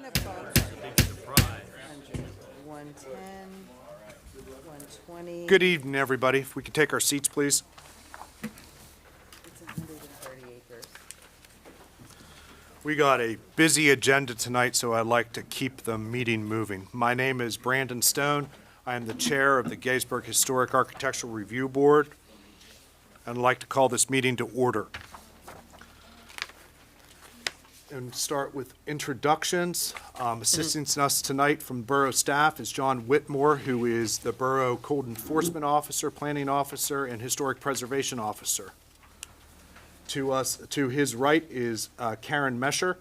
above It's a big surprise. 100, 110, 120. Good evening, everybody. If we could take our seats, please. It's 130 acres. We got a busy agenda tonight, so I'd like to keep the meeting moving. My name is Brandon Stone. I am the chair of the Gettysburg Historic Architectural Review Board, and I'd like to call this meeting to order. And start with introductions. Assisting us tonight from Borough staff is John Whitmore, who is the Borough Code Enforcement Officer, Planning Officer, and Historic Preservation Officer. To his right is Karen Mesher.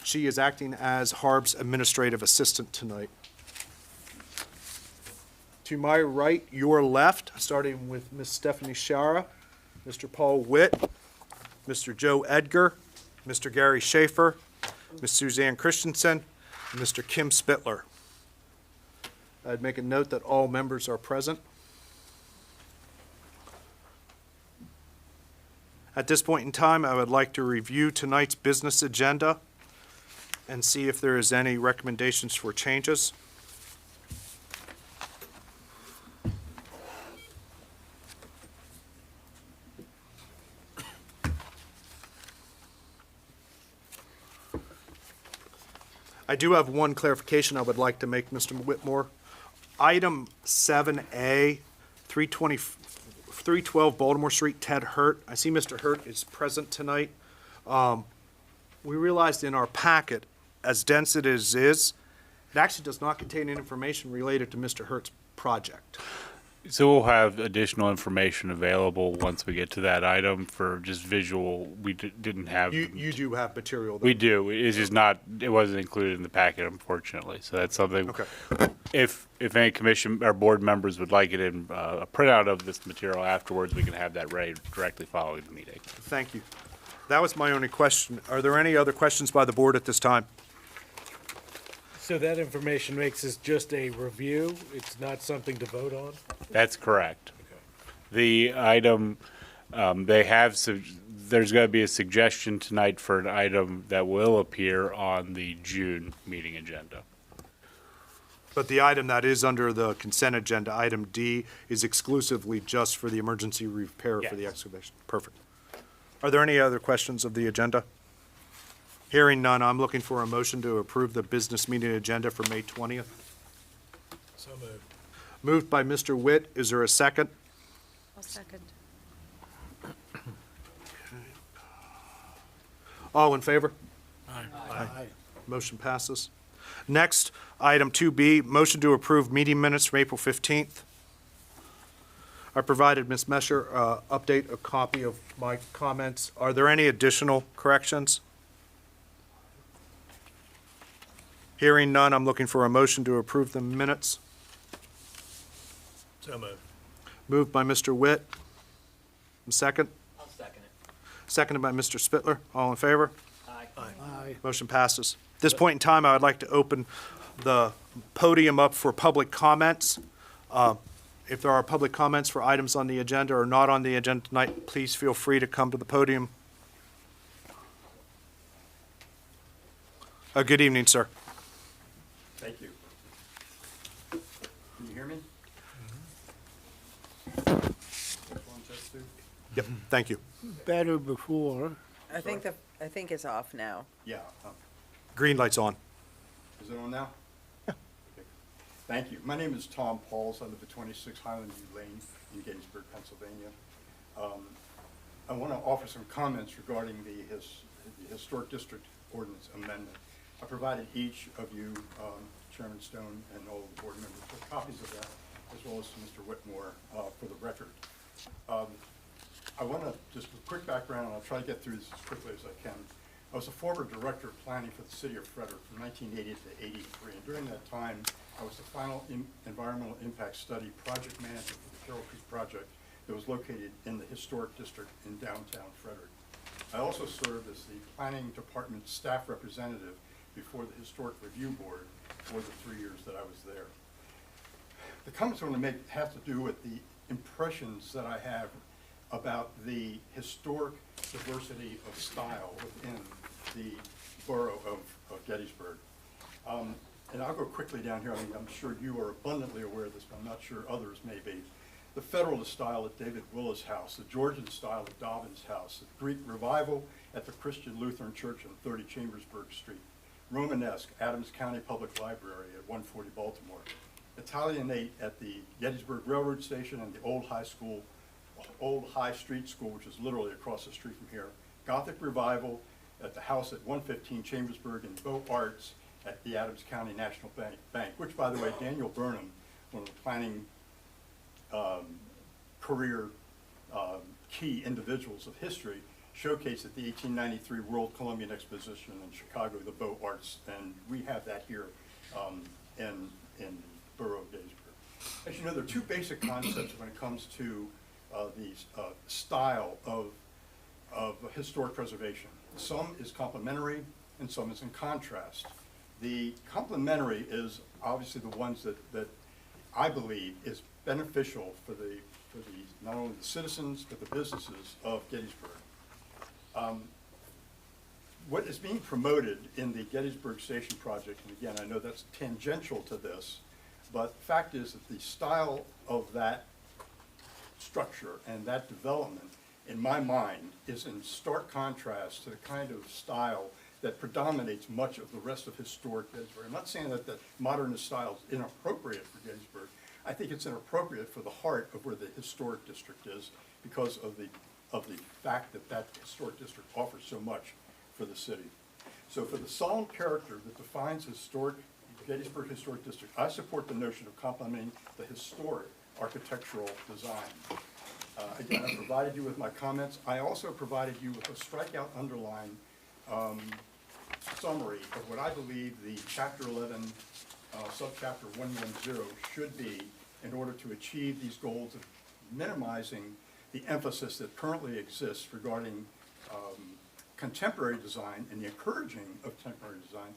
She is acting as HARB's administrative assistant tonight. To my right, your left, starting with Ms. Stephanie Shara, Mr. Paul Witt, Mr. Joe Edgar, Mr. Gary Schaefer, Ms. Suzanne Christensen, and Mr. Kim Spittler. I'd make a note that all members are present. At this point in time, I would like to review tonight's business agenda and see if there is any recommendations for changes. I do have one clarification I would like to make, Mr. Whitmore. Item 7A, 312 Baltimore Street, Ted Hurt. I see Mr. Hurt is present tonight. We realized in our packet, as dense it is, it actually does not contain any information related to Mr. Hurt's project. So we'll have additional information available once we get to that item for just visual. We didn't have. You do have material, though. We do. It's just not, it wasn't included in the packet, unfortunately. So that's something. Okay. If any commission or board members would like it in a printout of this material afterwards, we can have that ready directly following the meeting. Thank you. That was my only question. Are there any other questions by the board at this time? So that information makes this just a review? It's not something to vote on? That's correct. The item, there's going to be a suggestion tonight for an item that will appear on the June meeting agenda. But the item that is under the consent agenda, item D, is exclusively just for the emergency repair for the Yes. excavation. Perfect. Are there any other questions of the agenda? Hearing none, I'm looking for a motion to approve the business meeting agenda for May 20th. So moved. Moved by Mr. Witt. Is there a second? I'll second. All in favor? Aye. Motion passes. Next, item 2B, motion to approve meeting minutes from April 15th. I provided Ms. Mesher update a copy of my comments. Are there any additional corrections? Hearing none, I'm looking for a motion to approve the minutes. So moved. Moved by Mr. Witt. Second? I'll second it. Seconded by Mr. Spittler. All in favor? Aye. Aye. Motion passes. At this point in time, I would like to open the podium up for public comments. If there are public comments for items on the agenda or not on the agenda tonight, please feel free to come to the podium. Good evening, sir. Thank you. Can you hear me? Yep, thank you. Better before. I think it's off now. Yeah. Green light's on. Is it on now? Okay. Thank you. My name is Tom Pauls. I live at 26 Highland View Lane in Gettysburg, Pennsylvania. I want to offer some comments regarding the Historic District Ordinance Amendment. I provided each of you, Chairman Stone and all of the board members, with copies of that, as well as to Mr. Whitmore for the record. I want to just a quick background, and I'll try to get through this as quickly as I can. I was a former director of planning for the city of Frederick from 1980 to 83, and during that time, I was the final environmental impact study project manager for the Carroll Creek project that was located in the historic district in downtown Frederick. I also served as the planning department staff representative before the Historic Review Board for the 3 years that I was there. The comments I want to make have to do with the impressions that I have about the historic diversity of style within the borough of Gettysburg. And I'll go quickly down here. I mean, I'm sure you are abundantly aware of this, but I'm not sure others may be. The Federalist style at David Willis House, the Georgian style at Dobbins House, the Greek Revival at the Christian Lutheran Church on 30 Chambersburg Street, Romanesque, Adams County Public Library at 140 Baltimore, Italianate at the Gettysburg Railroad Station and the Old High Street School, which is literally across the street from here, Gothic Revival at the house at 115 Chambersburg, and Beaux Arts at the Adams County National Bank, which, by the way, Daniel Burnham, one of the planning career key individuals of history, showcased at the 1893 World Columbian Exposition in Chicago, the Beaux Arts, and we have that here in the borough of Gettysburg. As you know, there are two basic concepts when it comes to the style of historic preservation. Some is complementary and some is in contrast. The complementary is obviously the ones that I believe is beneficial for the not only the citizens but the businesses of Gettysburg. What is being promoted in the Gettysburg Station project, and again, I know that's tangential to this, but the fact is that the style of that structure and that development, in my mind, is in stark contrast to the kind of style that predominates much of the rest of historic Gettysburg. I'm not saying that the modernist style is inappropriate for Gettysburg. I think it's inappropriate for the heart of where the historic district is because of the fact that that historic district offers so much for the city. So for the solemn character that defines Gettysburg Historic District, I support the notion of complementing the historic architectural design. Again, I provided you with my comments. I also provided you with a strikeout underline summary of what I believe the Chapter 11, Subchapter 110 should be in order to achieve these goals of minimizing the emphasis that currently exists regarding contemporary design and the encouraging of contemporary design,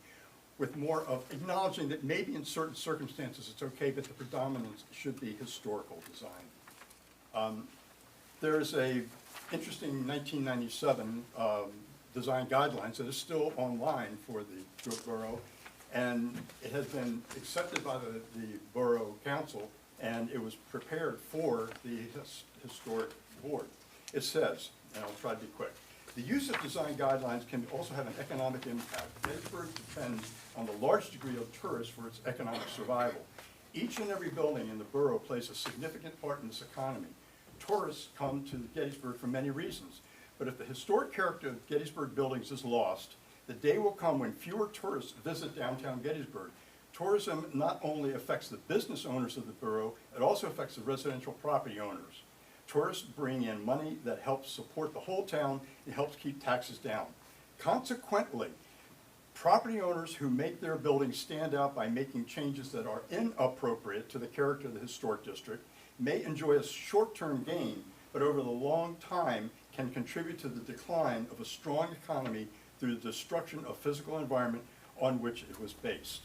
with more of acknowledging that maybe in certain circumstances it's okay, but the predominance should be historical design. There's a interesting 1997 design guidelines that is still online for the borough, and it has been accepted by the borough council, and it was prepared for the historic board. It says, and I'll try to be quick, the use of design guidelines can also have an economic impact. Gettysburg depends on the large degree of tourists for its economic survival. Each and every building in the borough plays a significant part in this economy. Tourists come to Gettysburg for many reasons, but if the historic character of Gettysburg buildings is lost, the day will come when fewer tourists visit downtown Gettysburg. Tourism not only affects the business owners of the borough, it also affects the residential property owners. Tourists bring in money that helps support the whole town and helps keep taxes down. Consequently, property owners who make their buildings stand out by making changes that are inappropriate to the character of the historic district may enjoy a short-term gain, but over the long time can contribute to the decline of a strong economy through the destruction of physical environment on which it was based.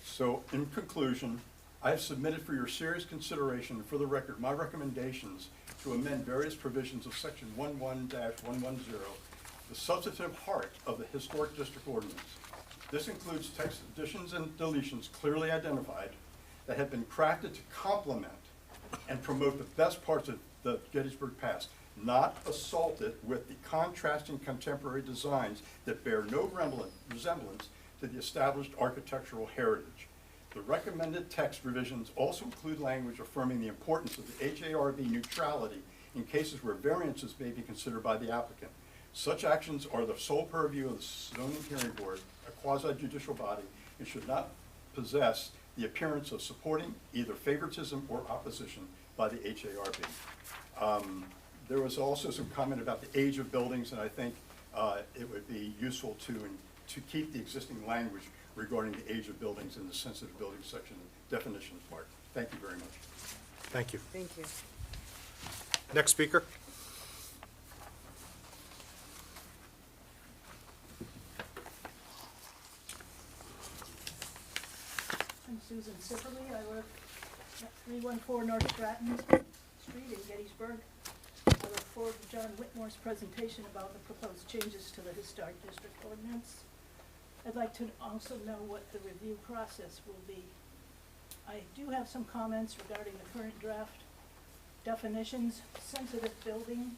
So in conclusion, I have submitted for your serious consideration and for the record my recommendations to amend various provisions of section 11-110, the substantive heart of the historic district ordinance. This includes text additions and deletions clearly identified that have been crafted to complement and promote the best parts of the Gettysburg past, not assault it with the contrasting contemporary designs that bear no resemblance to the established architectural heritage. The recommended text revisions also include language affirming the importance of the HARB neutrality in cases where variances may be considered by the applicant. Such actions are the sole purview of the zoning hearing board, a quasi-judicial body, and should not possess the appearance of supporting either favoritism or opposition by the HARB. There was also some comment about the age of buildings, and I think it would be useful to keep the existing language regarding the age of buildings in the sensitive building section definitions part. Thank you very much. Thank you. Thank you. Next speaker. I'm Susan Sipperly. I live at 314 North Stratton Street in Gettysburg. I look forward to John Whitmore's presentation about the proposed changes to the Historic District Ordinance. I'd like to also know what the review process will be. I do have some comments regarding the current draft definitions. Sensitive building,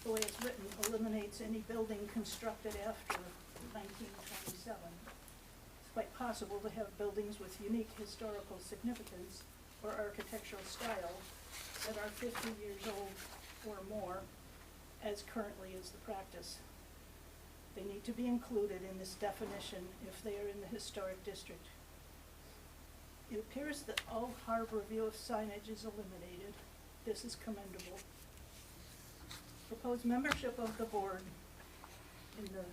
the way it's written, eliminates any building constructed after 1927. It's quite possible to have buildings with unique historical significance or architectural style that are 50 years old or more, as currently is the practice. They need to be included in this definition if they are in the historic district. It appears that all HARB review of signage is eliminated. This is commendable. Proposed membership of the board in the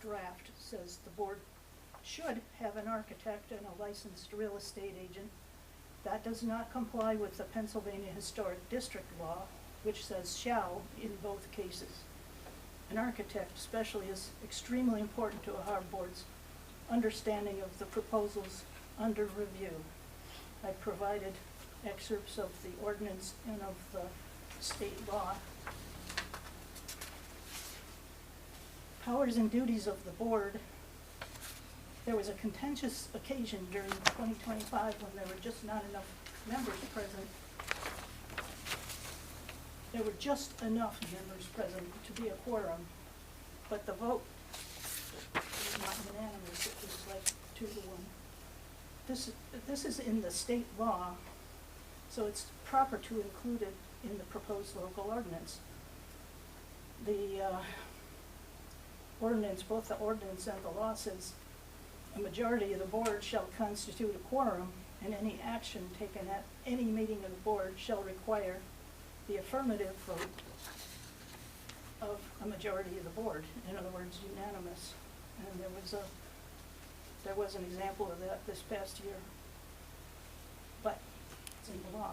draft says the board should have an architect and a licensed real estate agent. That does not comply with the Pennsylvania Historic District Law, which says shall in both cases. An architect especially is extremely important to a HARB board's understanding of the proposals under review. I provided excerpts of the ordinance and of the state law. Powers and duties of the board. There was a contentious occasion during 2025 when there were just not enough members present. There were just enough members present to be a quorum, but the vote was not unanimous. It was like 2-1. This is in the state law, so it's proper to include it in the proposed local ordinance. The ordinance, both the ordinance and the law, says a majority of the board shall constitute a quorum, and any action taken at any meeting of the board shall require the affirmative vote of a majority of the board. In other words, unanimous. And there was an example of that this past year, but it's in the law.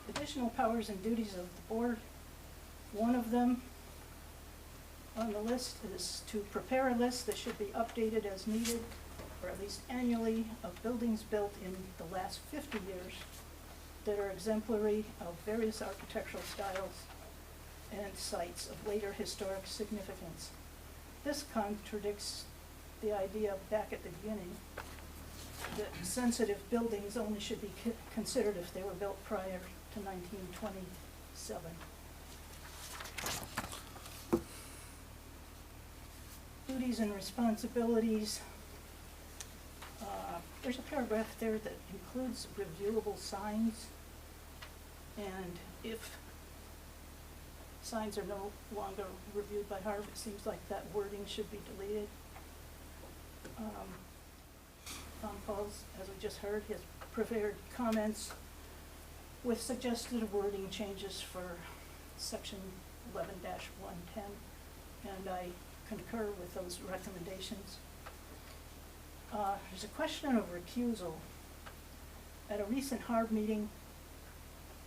Additional powers and duties of the board. One of them on the list is to prepare a list that should be updated as needed, or at least annually, of buildings built in the last 50 years that are exemplary of various architectural styles and sites of later historic significance. This contradicts the idea back at the beginning that sensitive buildings only should be considered if they were built prior to 1927. Duties and responsibilities. There's a paragraph there that includes reviewable signs, and if signs are no longer reviewed by HARB, it seems like that wording should be deleted. Tom Pauls, as we just heard, has prepared comments with suggested wording changes for section 11-110, and I concur with those recommendations. There's a question of recusal. At a recent HARB meeting,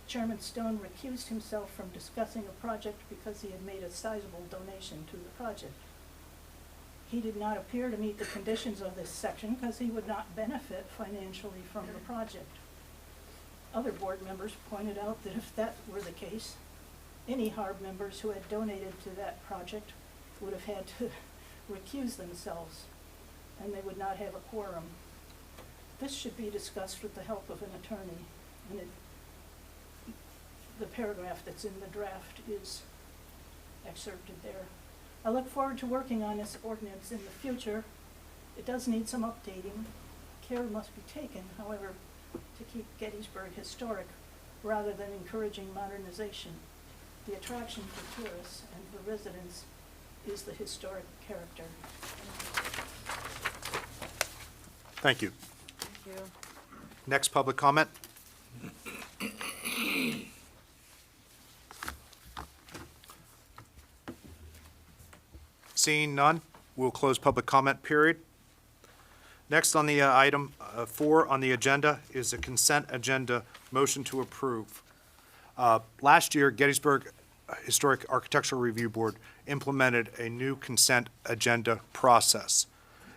Chairman Stone recused himself from discussing a project because he had made a sizable donation to the project. He did not appear to meet the conditions of this section because he would not benefit financially from the project. Other board members pointed out that if that were the case, any HARB members who had donated to that project would have had to recuse themselves, and they would not have a quorum. This should be discussed with the help of an attorney, and the paragraph that's in the draft is excerpted there. I look forward to working on this ordinance in the future. It does need some updating. Care must be taken, however, to keep Gettysburg historic rather than encouraging modernization. The attraction for tourists and for residents is the historic character. Thank you. Thank you. Next public comment. Seeing none, we'll close public comment period. Next on the item 4 on the agenda is a consent agenda motion to approve. Last year, Gettysburg Historic Architectural Review Board implemented a new consent agenda process.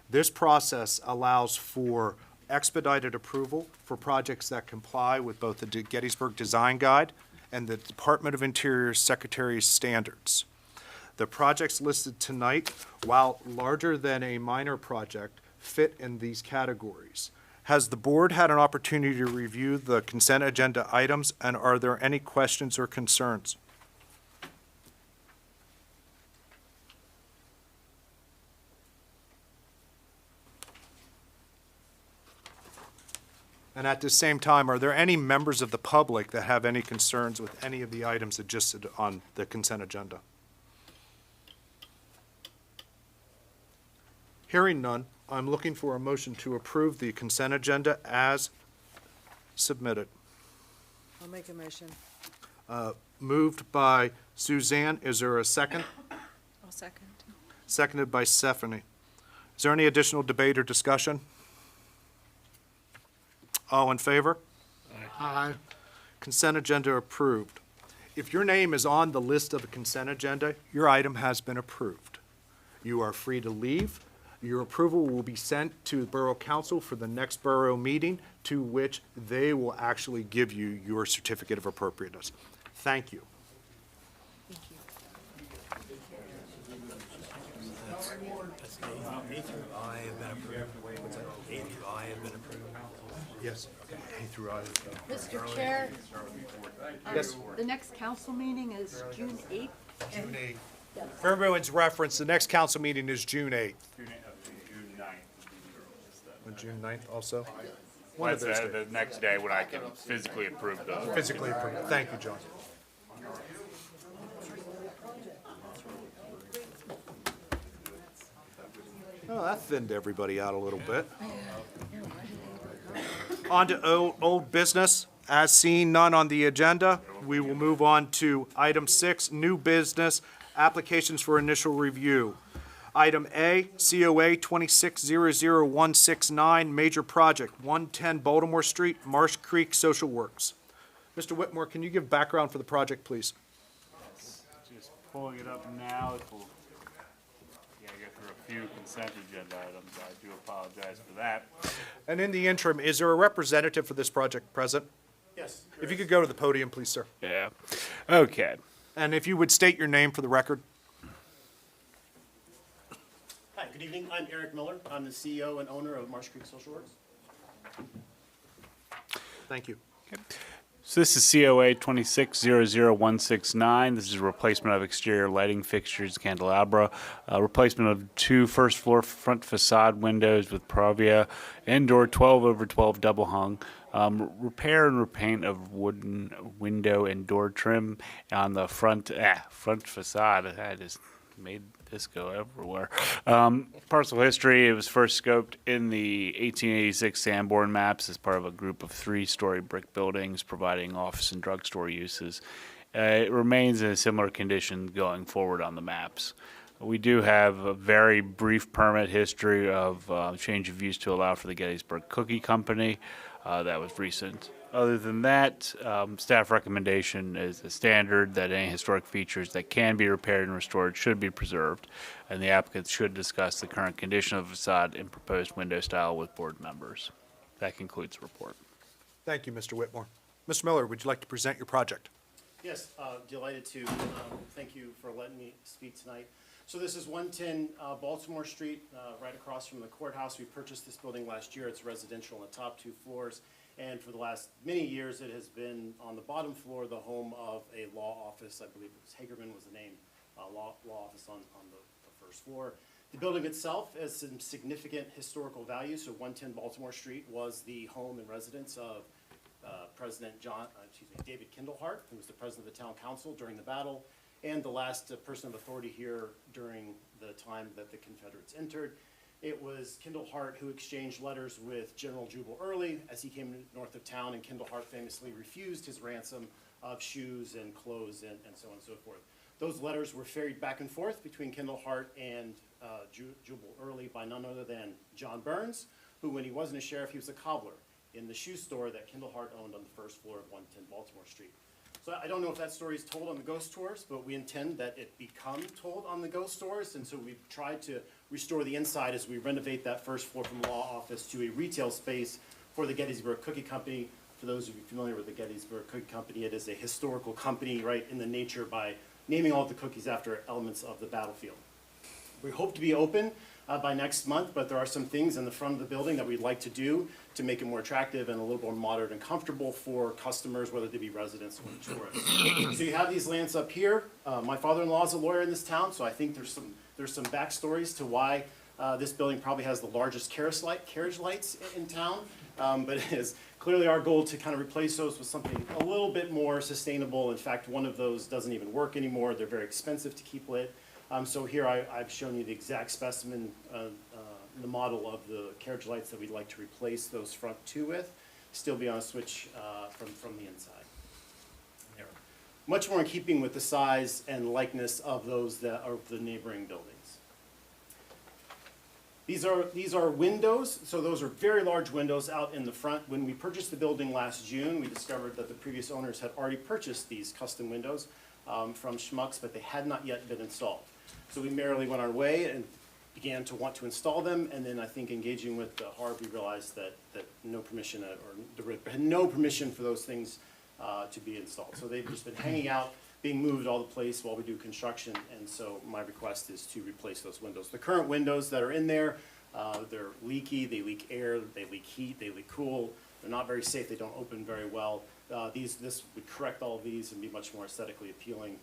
This process allows for expedited approval for projects that comply with both the Gettysburg Design Guide and the Department of Interior's Secretary's standards. The projects listed tonight, while larger than a minor project, fit in these categories. Has the board had an opportunity to review the consent agenda items, and are there any questions or concerns? And at the same time, are there any members of the public that have any concerns with any of the items that just sit on the consent agenda? Hearing none, I'm looking for a motion to approve the consent agenda as submitted. I'll make a motion. Moved by Suzanne. Is there a second? I'll second. Seconded by Stephanie. Is there any additional debate or discussion? All in favor? Aye. Consent agenda approved. If your name is on the list of the consent agenda, your item has been approved. You are free to leave. Your approval will be sent to the Borough Council for the next borough meeting, to which they will actually give you your certificate of appropriateness. Thank you. A through I have been approved. What's that? A through I have been approved. Yes. A through I. Mr. Chair, Yes. the next council meeting is June 8th. June 8th. For everyone's reference, the next council meeting is June 8th. On June 9th also? One of those days. The next day when I can physically approve those. Physically approved. Thank you, John. Oh, that thinned everybody out a little bit. On to old business. As seen, none on the agenda. We will move on to item 6, new business, applications for initial review. Item A, COA 2600169, major project, 110 Baltimore Street, Marsh Creek Social Works. Mr. Whitmore, can you give background for the project, please? Just pulling it up now. We'll get through a few consent agenda items. I do apologize for that. And in the interim, is there a representative for this project present? Yes. If you could go to the podium, please, sir. Yeah. Okay. And if you would state your name for the record. Hi, good evening. I'm Eric Miller. I'm the CEO and owner of Marsh Creek Social Works. Thank you. So this is COA 2600169. This is a replacement of exterior lighting fixtures, candelabra, replacement of 2 first-floor front facade windows with Provia, indoor 12/12 double hung, repair and repaint of wooden window and door trim on the front facade. I just made this go everywhere. Parcel history, it was first scoped in the 1886 Sanborn maps as part of a group of 3-story brick buildings providing office and drugstore uses. It remains in a similar condition going forward on the maps. We do have a very brief permit history of change of use to allow for the Gettysburg Cookie Company. That was recent. Other than that, staff recommendation is a standard that any historic features that can be repaired and restored should be preserved, and the applicant should discuss the current condition of the facade and proposed window style with board members. That concludes the report. Thank you, Mr. Whitmore. Mr. Miller, would you like to present your project? Yes, delighted to. Thank you for letting me speak tonight. So this is 110 Baltimore Street, right across from the courthouse. We purchased this building last year. It's residential on the top 2 floors. And for the last many years, it has been on the bottom floor, the home of a law office. I believe it was Hagerman was the name, law office on the first floor. The building itself has some significant historical value. So 110 Baltimore Street was the home and residence of President David Kindlehart, who was the president of the town council during the battle, and the last person of authority here during the time that the Confederates entered. It was Kindlehart who exchanged letters with General Jubal Early as he came north of town, and Kindlehart famously refused his ransom of shoes and clothes and so on and so forth. Those letters were ferried back and forth between Kindlehart and Jubal Early by none other than John Burns, who, when he wasn't a sheriff, he was a cobbler in the shoe store that Kindlehart owned on the first floor of 110 Baltimore Street. So I don't know if that story is told on the ghost tours, but we intend that it become told on the ghost tours, and so we've tried to restore the inside as we renovate that first floor from law office to a retail space for the Gettysburg Cookie Company. For those of you familiar with the Gettysburg Cookie Company, it is a historical company, right, in the nature by naming all of the cookies after elements of the battlefield. We hope to be open by next month, but there are some things in the front of the building that we'd like to do to make it more attractive and a little more modern and comfortable for customers, whether they be residents or tourists. So you have these lamps up here. My father-in-law is a lawyer in this town, so I think there's some backstories to why this building probably has the largest carriage lights in town. But it is clearly our goal to kind of replace those with something a little bit more sustainable. In fact, one of those doesn't even work anymore. They're very expensive to keep lit. So here I've shown you the exact specimen, the model of the carriage lights that we'd like to replace those front two with, still be on a switch from the inside. They're much more in keeping with the size and likeness of those that are the neighboring buildings. These are windows, so those are very large windows out in the front. When we purchased the building last June, we discovered that the previous owners had already purchased these custom windows from Schmucks, but they had not yet been installed. So we merrily went our way and began to want to install them, and then I think engaging with the HARB, we realized that no permission, or had no permission for those things to be installed. So they've just been hanging out, being moved all the place while we do construction, and so my request is to replace those windows. The current windows that are in there, they're leaky, they leak air, they leak heat, they leak cool, they're not very safe, they don't open very well. This would correct all of these and be much more aesthetically appealing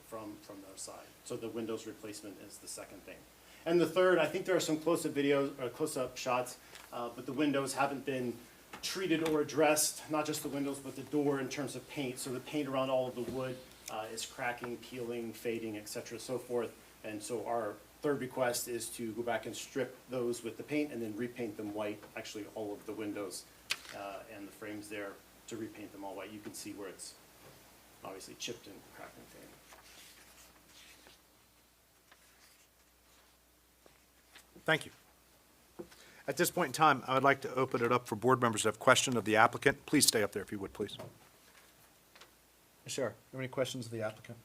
from their side. So the windows replacement is the second thing. And the third, I think there are some close-up videos, or close-up shots, but the windows haven't been treated or addressed, not just the windows, but the door in terms of paint. So the paint around all of the wood is cracking, peeling, fading, et cetera, so forth. And so our third request is to go back and strip those with the paint and then repaint them white, actually all of the windows and the frames there, to repaint them all white. You can see where it's obviously chipped and cracked and fading. Thank you. At this point in time, I would like to open it up for board members that have questions of the applicant. Please stay up there if you would, please. Ms. Shara, have any questions of the applicant?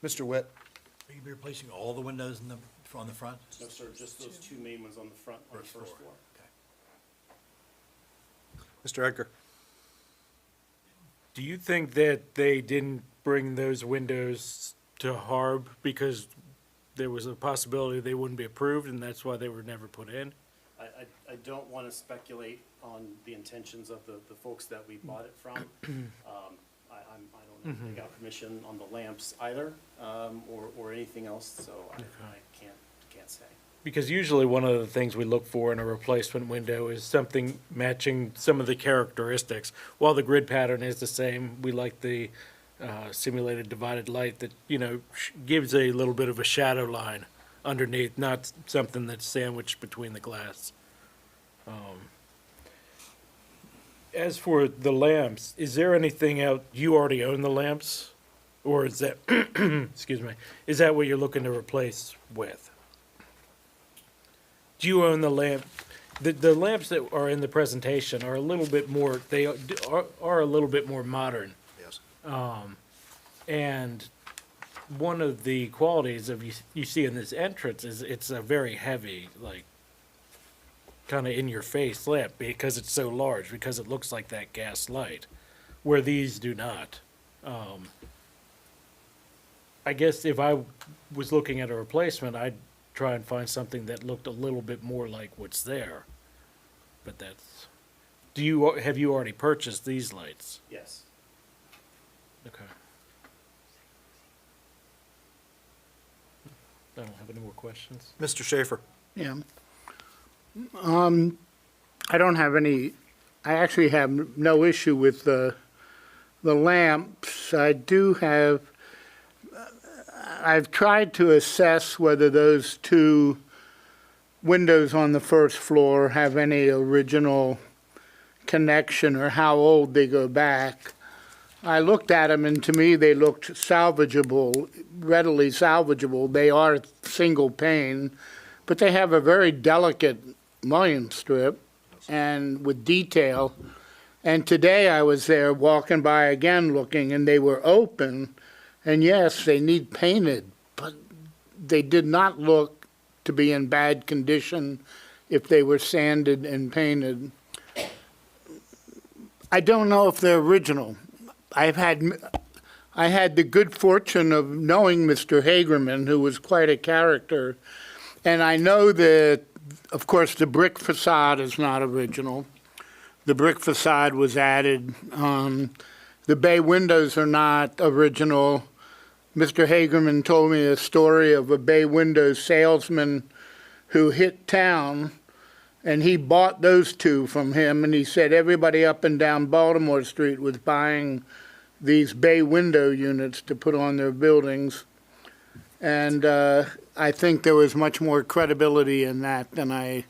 Mr. Witt? Are you replacing all the windows on the front? No, sir, just those two main ones on the front, on the first floor. Okay. Mr. Edgar? Do you think that they didn't bring those windows to HARB because there was a possibility they wouldn't be approved and that's why they were never put in? I don't want to speculate on the intentions of the folks that we bought it from. I don't know if they got permission on the lamps either, or anything else, so I can't say. Because usually one of the things we look for in a replacement window is something matching some of the characteristics. While the grid pattern is the same, we like the simulated divided light that, you know, gives a little bit of a shadow line underneath, not something that's sandwiched between the glass. As for the lamps, is there anything out, you already own the lamps? Or is that, excuse me, is that what you're looking to replace with? Do you own the lamp? The lamps that are in the presentation are a little bit more, they are a little bit more modern. Yes. And one of the qualities of you see in this entrance is it's a very heavy, like, kind of in your face lamp because it's so large, because it looks like that gas light, where these do not. I guess if I was looking at a replacement, I'd try and find something that looked a little bit more like what's there. But that's, have you already purchased these lights? Yes. Okay. I don't have any more questions. Mr. Schaefer? Yeah. I don't have any, I actually have no issue with the lamps. I do have, I've tried to assess whether those two windows on the first floor have any original connection or how old they go back. I looked at them and to me they looked salvageable, readily salvageable. They are single pane, but they have a very delicate mullion strip and with detail. And today I was there walking by again looking and they were open. And yes, they need painted, but they did not look to be in bad condition if they were sanded and painted. I don't know if they're original. I had the good fortune of knowing Mr. Hagerman, who was quite a character. And I know that, of course, the brick facade is not original. The brick facade was added. The bay windows are not original. Mr. Hagerman told me a story of a bay window salesman who hit town, and he bought those two from him, and he said everybody up and down Baltimore Street was buying these bay window units to put on their buildings. And I think there was much more credibility in that than I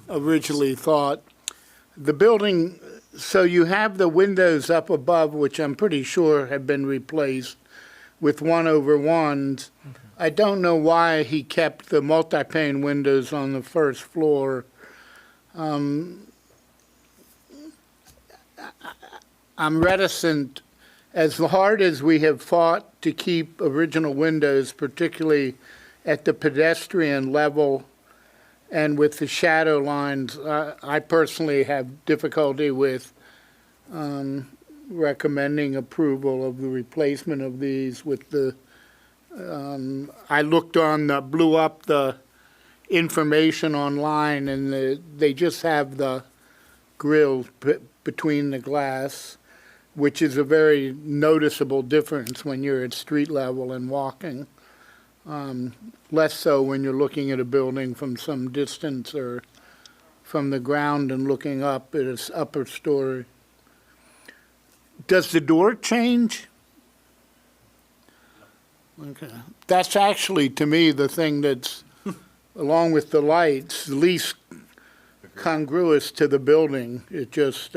originally thought. The building, so you have the windows up above, which I'm pretty sure have been replaced with 1/1s. I don't know why he kept the multi-pane windows on the first floor. I'm reticent. As hard as we have fought to keep original windows, particularly at the pedestrian level and with the shadow lines, I personally have difficulty with recommending approval of the replacement of these with the, I blew up the information online, and they just have the grills between the glass, which is a very noticeable difference when you're at street level and walking. Less so when you're looking at a building from some distance or from the ground and looking up at its upper story. Does the door change? Okay. That's actually, to me, the thing that's, along with the lights, least congruous to the building. It just,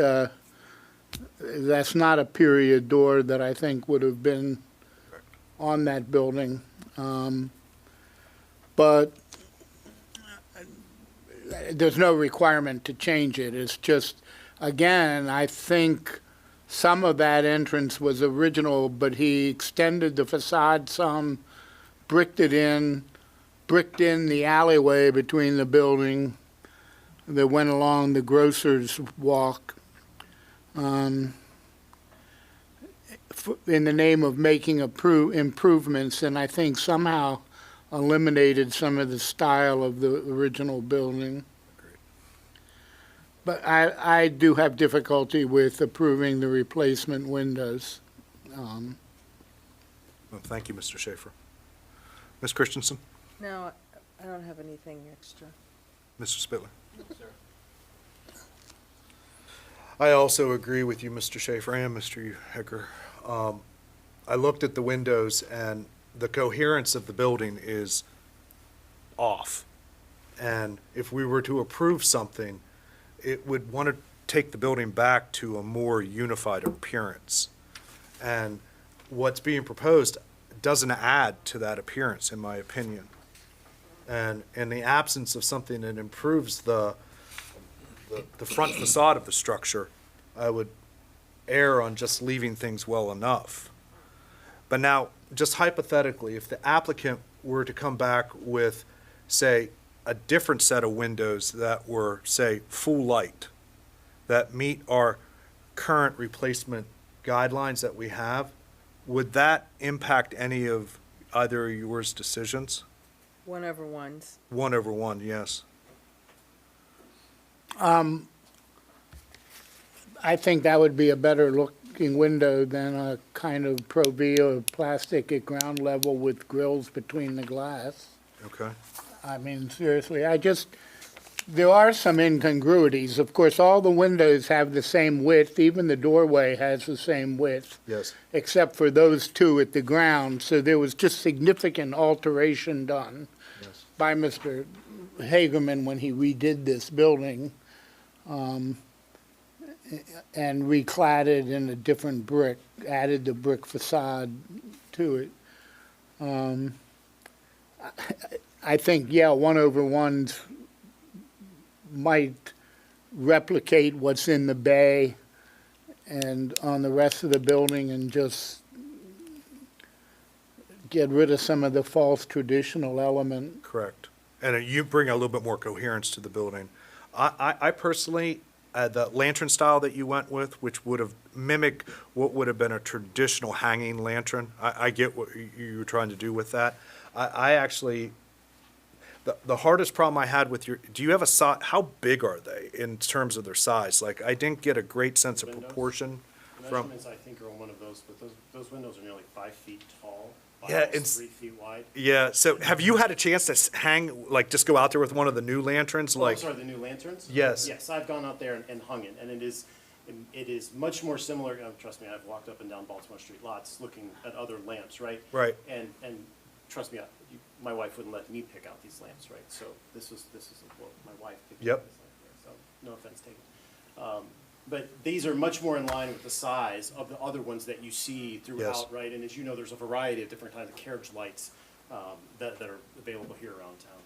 that's not a period door that I think would have been on that building. But there's no requirement to change it. It's just, again, I think some of that entrance was original, but he extended the facade some, bricked in the alleyway between the building that went along the grocer's walk, in the name of making improvements, and I think somehow eliminated some of the style of the original building. But I do have difficulty with approving the replacement windows. Well, thank you, Mr. Schaefer. Ms. Christensen? No, I don't have anything extra. Mr. Spittler? I also agree with you, Mr. Schaefer and Mr. Hecker. I looked at the windows, and the coherence of the building is off. And if we were to approve something, it would want to take the building back to a more unified appearance. And what's being proposed doesn't add to that appearance, in my opinion. And in the absence of something that improves the front facade of the structure, I would err on just leaving things well enough. But now, just hypothetically, if the applicant were to come back with, say, a different set of windows that were, say, full light, that meet our current replacement guidelines that we have, would that impact any of either of yours decisions? 1/1s. 1/1, yes. I think that would be a better looking window than a kind of Provia plastic at ground level with grills between the glass. Okay. I mean, seriously, there are some incongruities. Of course, all the windows have the same width, even the doorway has the same width, Yes. except for those two at the ground. So there was just significant alteration done Yes. by Mr. Hagerman when he redid this building, and recladded in a different brick, added the brick facade to it. I think, yeah, 1/1s might replicate what's in the bay and on the rest of the building and just get rid of some of the false traditional element. Correct. And you bring a little bit more coherence to the building. I personally, the lantern style that you went with, which would have mimicked what would have been a traditional hanging lantern. I get what you were trying to do with that. I actually, the hardest problem I had with do you have a size, how big are they in terms of their size? Like, I didn't get a great sense of Windows? proportion The from, measurements, I think, are on one of those, but those windows are nearly 5 feet tall, Yeah, almost it's- 3 feet wide. yeah, so have you had a chance to hang, like, just go out there with one of the new lanterns, Oh, I'm like? sorry, the new lanterns? Yes. Yes, I've gone out there and hung it, and it is much more similar, trust me, I've walked up and down Baltimore Street lots looking at other lamps, right? Right. And trust me, my wife wouldn't let me pick out these lamps, right? So this is what my wife picked Yep. out this lamp there, so no offense taken. But these are much more in line with the size of the other ones that you see throughout, right? And as you know, there's a variety of different kinds of carriage lights that are available here around town.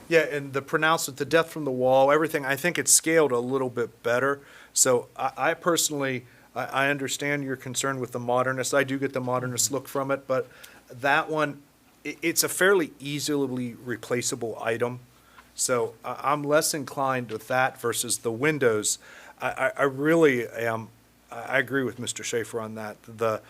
Yeah, and the pronouncement, the depth from the wall, everything, I think it's scaled a little bit better. So I personally, I understand your concern with the modernist. I do get the modernist look from it, but that one, it's a fairly easily replaceable item. So I'm less inclined with that versus the windows. I really am, I agree with Mr. Schaefer on that. The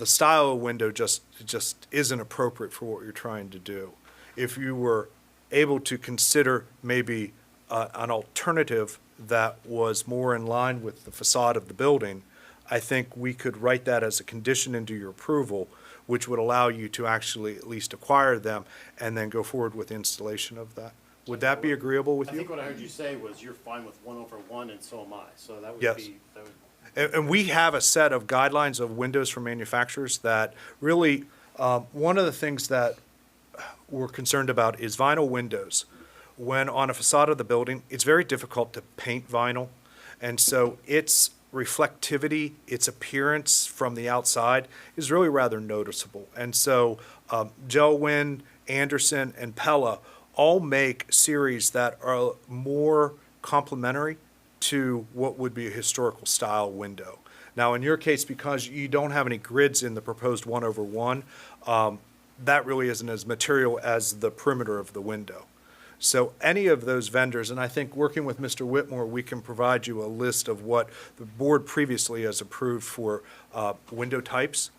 style of window just isn't appropriate for what you're trying to do. If you were able to consider maybe an alternative that was more in line with the facade of the building, I think we could write that as a condition into your approval, which would allow you to actually at least acquire them and then go forward with installation of that. Would that be agreeable with I you? think what I heard you say was you're fine with 1/1, and so am I, so that would Yes. be, that would. And we have a set of guidelines of windows from manufacturers that really, one of the things that we're concerned about is vinyl windows. When on a facade of the building, it's very difficult to paint vinyl. And so its reflectivity, its appearance from the outside is really rather noticeable. And so Jell-Wynn, Anderson, and Pella all make series that are more complementary to what would be a historical style window. Now, in your case, because you don't have any grids in the proposed 1/1, that really isn't as material as the perimeter of the window. So any of those vendors, and I think working with Mr. Whitmore, we can provide you a list of what the board previously has approved for window types.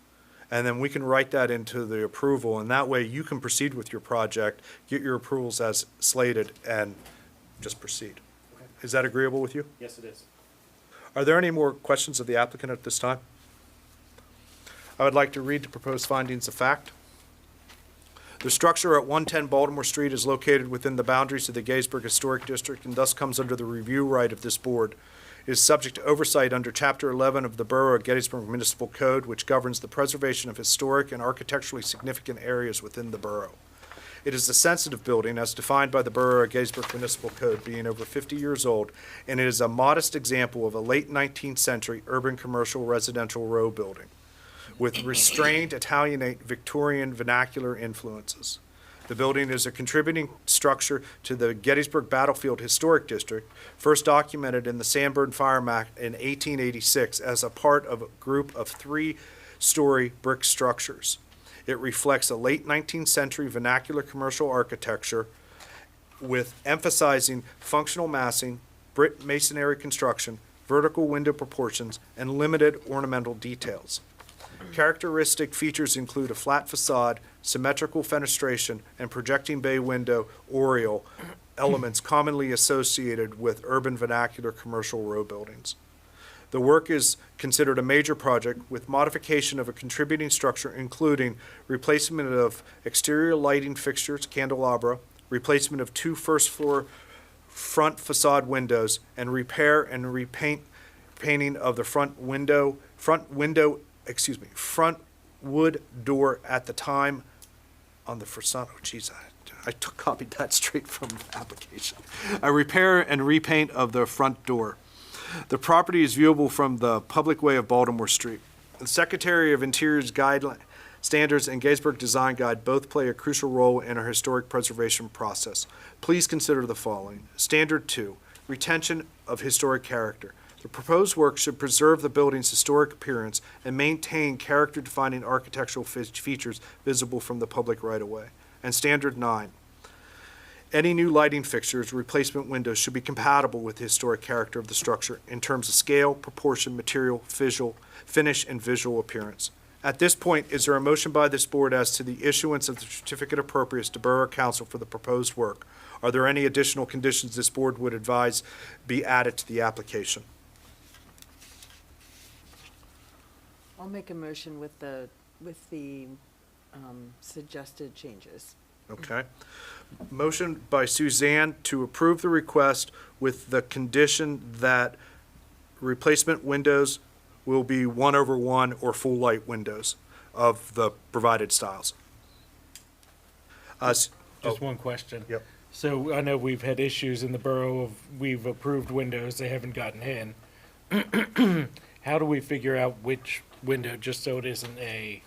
And then we can write that into the approval, and that way you can proceed with your project, get your approvals as slated, and just proceed. Okay. Is that agreeable with you? Yes, it is. Are there any more questions of the applicant at this time? I would like to read the proposed findings of fact. The structure at 110 Baltimore Street is located within the boundaries of the Gettysburg Historic District and thus comes under the review right of this board. It is subject to oversight under Chapter 11 of the Borough of Gettysburg Municipal Code, which governs the preservation of historic and architecturally significant areas within the borough. It is a sensitive building as defined by the Borough of Gettysburg Municipal Code, being over 50 years old, and it is a modest example of a late 19th century urban commercial residential row building with restrained Italianate Victorian vernacular influences. The building is a contributing structure to the Gettysburg Battlefield Historic District, first documented in the Sanborn Fire Map in 1886 as a part of a group of 3-story brick structures. It reflects a late 19th century vernacular commercial architecture with emphasizing functional massing, brick masonry construction, vertical window proportions, and limited ornamental details. Characteristic features include a flat facade, symmetrical fenestration, and projecting bay window oriel, elements commonly associated with urban vernacular commercial row buildings. The work is considered a major project with modification of a contributing structure including replacement of exterior lighting fixtures, candelabra, replacement of 2 first-floor front facade windows, and repair and painting of the front wood door at the time on the facade. Oh, geez, copied that straight from the application. A repair and repaint of the front door. The property is viewable from the public way of Baltimore Street. The Secretary of Interior's guideline standards and Gettysburg Design Guide both play a crucial role in our historic preservation process. Please consider the following. Standard 2, retention of historic character. The proposed work should preserve the building's historic appearance and maintain character-defining architectural features visible from the public right-of-way. And Standard 9, Any new lighting fixtures, replacement windows should be compatible with the historic character of the structure in terms of scale, proportion, material, visual, finish, and visual appearance. At this point, is there a motion by this board as to the issuance of the certificate of appropriateness to Borough Council for the proposed work? Are there any additional conditions this board would advise be added to the application? I'll make a motion with the suggested changes. Okay. Motion by Suzanne to approve the request with the condition that replacement windows will be 1/1 or full light windows of the provided styles. Just one question. Yep. So I know we've had issues in the borough of, we've approved windows, they haven't gotten in. How do we figure out which window, just so it isn't a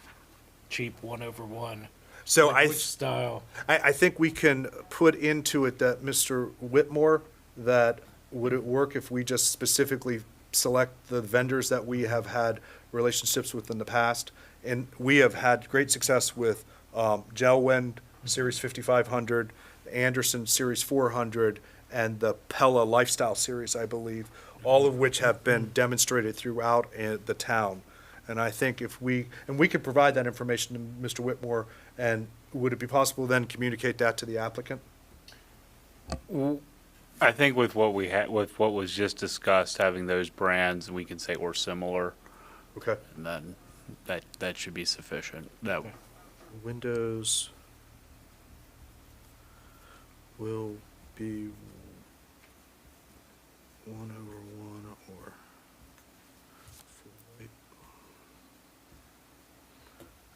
cheap 1/1? So Like I, which style? I think we can put into it that Mr. Whitmore, that would it work if we just specifically select the vendors that we have had relationships with in the past? And we have had great success with Gelwind Series 5500, Anderson Series 400, and the Pella Lifestyle Series, I believe, all of which have been demonstrated throughout the town. And I think if we could provide that information to Mr. Whitmore, and would it be possible then communicate that to the applicant? I think with what we had, with what was just discussed, having those brands, we can say we're similar, Okay. and then that should be sufficient. That Windows will be 1/1 or full white.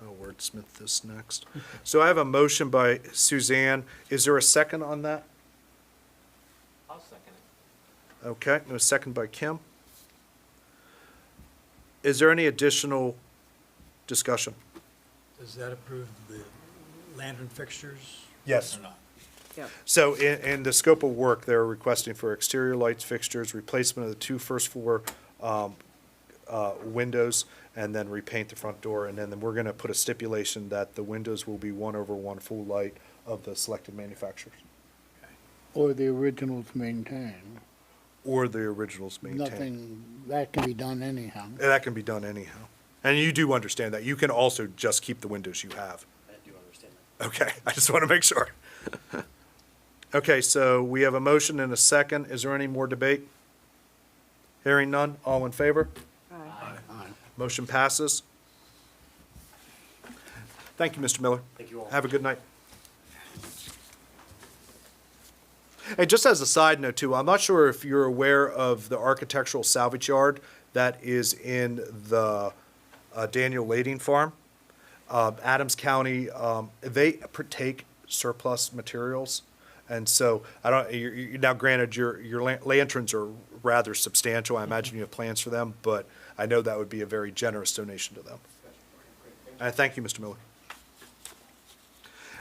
I'll wordsmith this next. So I have a motion by Suzanne. Is there a second on that? I'll second it. Okay, and a second by Kim. Is there any additional discussion? Does that approve the lantern fixtures? Yes. Or not? So in the scope of work, they're requesting for exterior lights, fixtures, replacement of the two first floor windows, and then repaint the front door. And then we're going to put a stipulation that the windows will be 1/1 full light of the selected manufacturers, Or the originals maintained. or the originals maintained. Nothing, that can be done anyhow. That can be done anyhow. And you do understand that. You can also just keep the windows you have. I do understand that. Okay, I just want to make sure. Okay, so we have a motion and a second. Is there any more debate? Hearing none, all in favor? Aye. Motion passes. Thank you, Mr. Miller. Thank you all. Have a good night. Hey, just as a side note too, I'm not sure if you're aware of the architectural salvage yard that is in the Daniel Lading Farm. Adams County, they take surplus materials. And so, now granted, your lanterns are rather substantial. I imagine you have plans for them, but I know that would be a very generous donation to them. Thank you, Mr. Miller.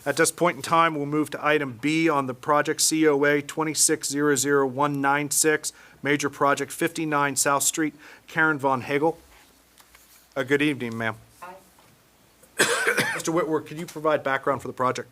At this point in time, we'll move to item B on the project COA 2600196, Major Project 59 South Street, Karen Von Hagel. Good evening, ma'am. Aye. Mr. Whitworth, could you provide background for the project?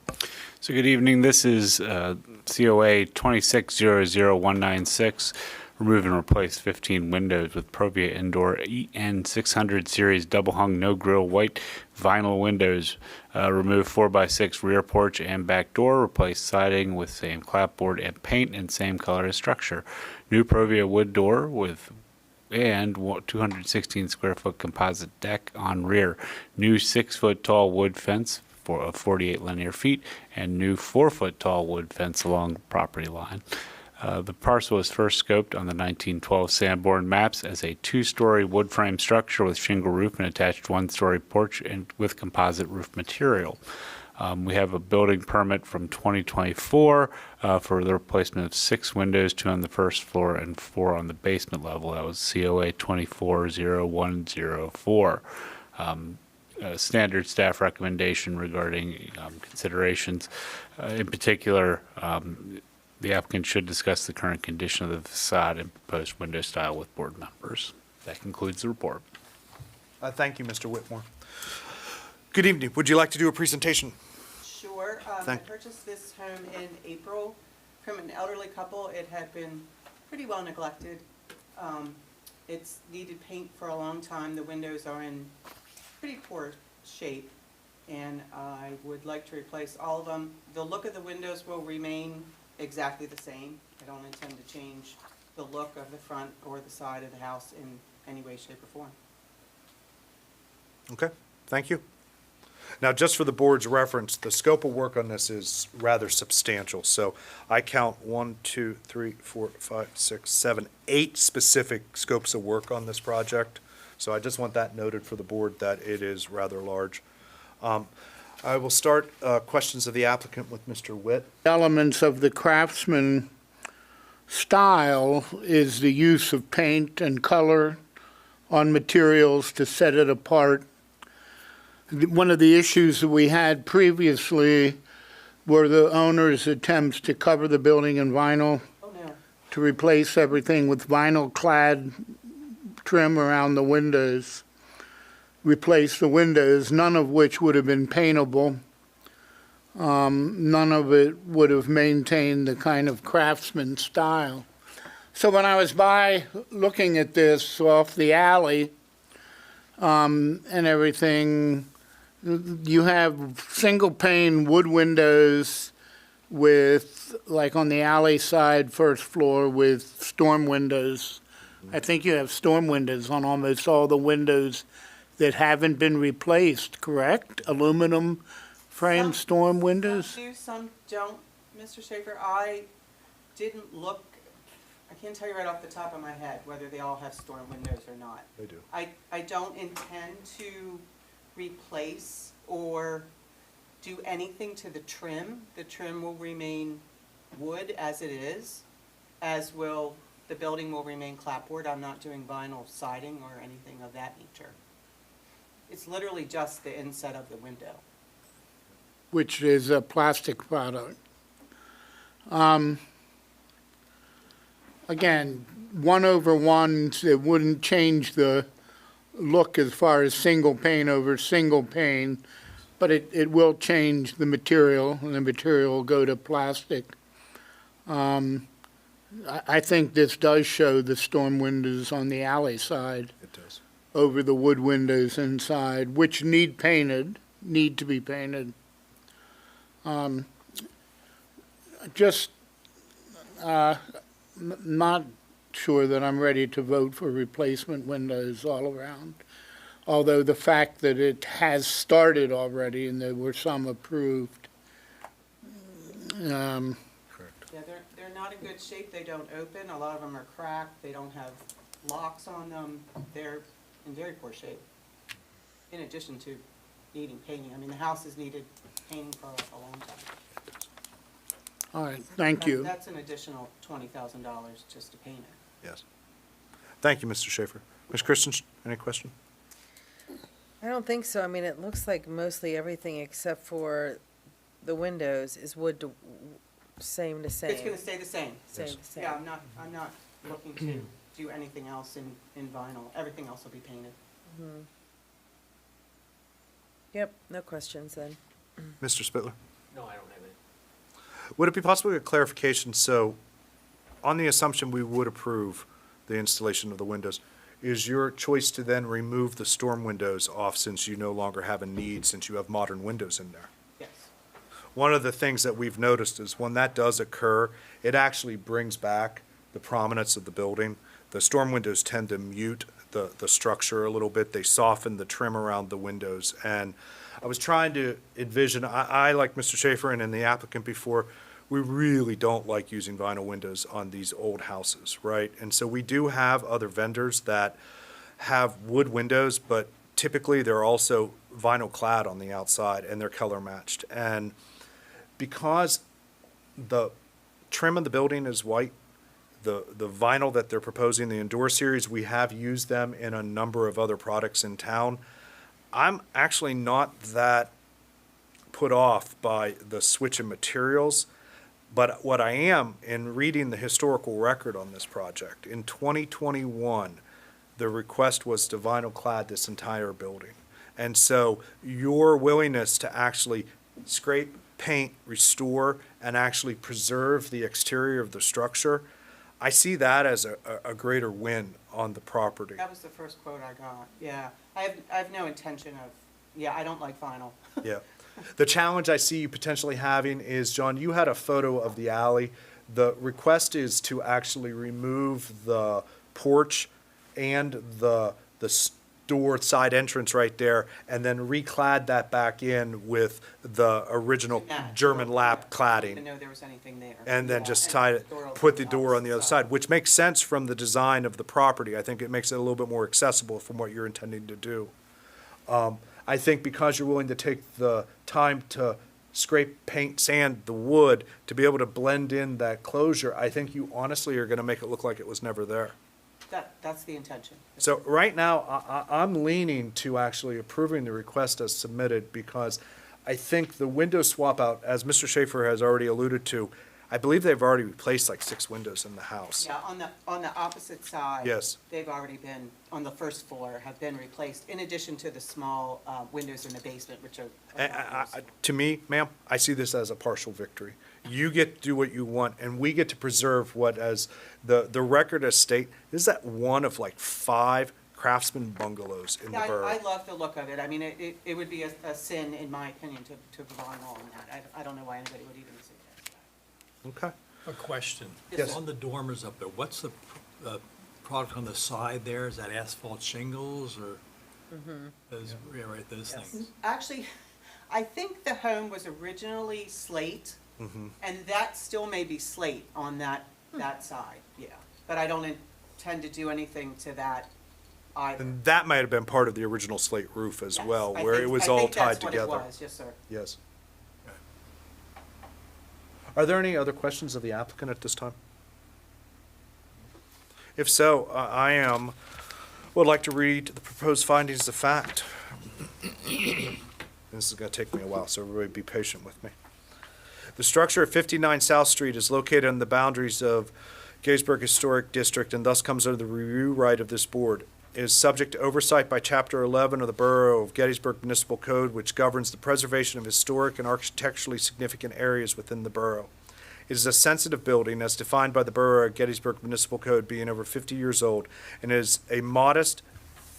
So good evening. This is COA 2600196. Remove and replace 15 windows with Provia Indoor EN600 series double hung no grill white vinyl windows. Remove 4x6 rear porch and back door. Replace siding with same clapboard and paint and same color as structure. New Provia wood door with and 216 square foot composite deck on rear. New 6 foot tall wood fence of 48 linear feet and new 4 foot tall wood fence along property line. The parcel was first scoped on the 1912 Sanborn maps as a 2-story wood frame structure with shingle roof and attached 1-story porch and with composite roof material. We have a building permit from 2024 for the replacement of 6 windows, 2 on the first floor and 4 on the basement level. That was COA 240104. Standard staff recommendation regarding considerations. In particular, the applicant should discuss the current condition of the facade and proposed window style with board members. That concludes the report. Thank you, Mr. Whitmore. Good evening. Would you like to do a presentation? Sure. Sure. I Thank- purchased this home in April from an elderly couple. It had been pretty well neglected. It's needed paint for a long time. The windows are in pretty poor shape, and I would like to replace all of them. The look of the windows will remain exactly the same. I don't intend to change the look of the front or the side of the house in any way, shape, or form. Okay, thank you. Now, just for the board's reference, the scope of work on this is rather substantial. So I count 1, 2, 3, 4, 5, 6, 7, 8 specific scopes of work on this project. So I just want that noted for the board that it is rather large. I will start questions of the applicant with Mr. Witt. Elements of the craftsman style is the use of paint and color on materials to set it apart. One of the issues that we had previously were the owner's attempts to cover the building in vinyl, Oh, no. to replace everything with vinyl-clad trim around the windows, replace the windows, none of which would have been paintable. None of it would have maintained the kind of craftsman style. So when I was by looking at this off the alley and everything, you have single pane wood windows with, like on the alley side, first floor with storm windows. I think you have storm windows on almost all the windows that haven't been replaced, correct? Aluminum frame Some- storm windows? Some do, some don't, Mr. Schaefer. I didn't look, I can't tell you right off the top of my head whether they all have storm windows or not. They do. I don't intend to replace or do anything to the trim. The trim will remain wood as it is, as will, the building will remain clapboard. I'm not doing vinyl siding or anything of that nature. It's literally just the inset of the window. Which is a plastic product. Again, 1/1, it wouldn't change the look as far as single pane over single pane, but it will change the material, and the material will go to plastic. I think this does show the storm windows on the alley side It does. over the wood windows inside, which need to be painted. Not sure that I'm ready to vote for replacement windows all around. Although the fact that it has started already and there were some approved. Yeah, they're not in good shape. They don't open. A lot of them are cracked. They don't have locks on them. They're in very poor shape. In addition to needing painting. I mean, the house has needed painting for a long time. All right, thank you. That's an additional $20,000 just to paint it. Yes. Thank you, Mr. Schaefer. Ms. Christensen, any question? I don't think so. I mean, it looks like mostly everything except for the windows is wood to, same to same. It's gonna stay the same. Same to same. Yeah, I'm not looking to do anything else in vinyl. Everything else will be painted. Yep, no questions then. Mr. Spittler? No, I don't have any. Would it be possible to get clarification? So, on the assumption we would approve the installation of the windows, is your choice to then remove the storm windows off since you no longer have a need, since you have modern windows in there? Yes. One of the things that we've noticed is when that does occur, it actually brings back the prominence of the building. The storm windows tend to mute the structure a little bit. They soften the trim around the windows. And I was trying to envision, I like Mr. Schaefer and the applicant before, we really don't like using vinyl windows on these old houses, right? And so we do have other vendors that have wood windows, but typically they're also vinyl clad on the outside and they're color matched. And because the trim of the building is white, the vinyl that they're proposing, the Endure series, we have used them in a number of other products in town. I'm actually not that put off by the switch in materials, but what I am in reading the historical record on this project, in 2021, the request was to vinyl clad this entire building. And so your willingness to actually scrape paint, restore, and actually preserve the exterior of the structure, I see that as a greater win on the property. That was the first quote I got, yeah. I have no intention of, yeah, I don't like vinyl. Yeah. The challenge I see you potentially having is, John, you had a photo of the alley. The request is to actually remove the porch and the store side entrance right there, and then reclad that back in with the original Yeah, German lap I didn't cladding. know there was anything there. And then Yeah, just and tie it, door will put be the door on the other side, which makes sense from the design of the property. I think it makes it a little bit more accessible from what you're intending to do. I think because you're willing to take the time to scrape, paint, sand the wood to be able to blend in that closure, I think you honestly are gonna make it look like it was never there. That's the intention. So right now, I'm leaning to actually approving the request as submitted because I think the window swap out, as Mr. Schaefer has already alluded to, I believe they've already replaced like 6 windows in the house. Yeah, on the opposite side. Yes. They've already been, on the first floor, have been replaced, in addition to the small windows in the basement, which are. To me, ma'am, I see this as a partial victory. You get to do what you want, and we get to preserve what, as the record has state, this is that one of like 5 craftsman bungalows in the Yeah, borough. I love the look of it. I mean, it would be a sin, in my opinion, to provide all in that. I don't know why anybody would even suggest that. Okay. A question. Yes. On the dormers up there, what's the product on the side there? Is that asphalt shingles or? Those, yeah, right, those things. Actually, I think the home was originally slate, Mm-hmm. and that still may be slate on that side, yeah. But I don't intend to do anything to that either. And that might have been part of the original slate roof as Yes, well, I where think- it was I all think tied that's what it together. was, yes, sir. Yes. Are there any other questions of the applicant at this time? If so, would like to read the proposed findings of fact. This is going to take me a while, so everybody be patient with me. The structure at 59 South Street is located on the boundaries of Gettysburg Historic District and thus comes under the review right of this board. It is subject to oversight by Chapter 11 of the Borough of Gettysburg Municipal Code, which governs the preservation of historic and architecturally significant areas within the borough. It is a sensitive building as defined by the Borough of Gettysburg Municipal Code being over 50 years old and is a modest,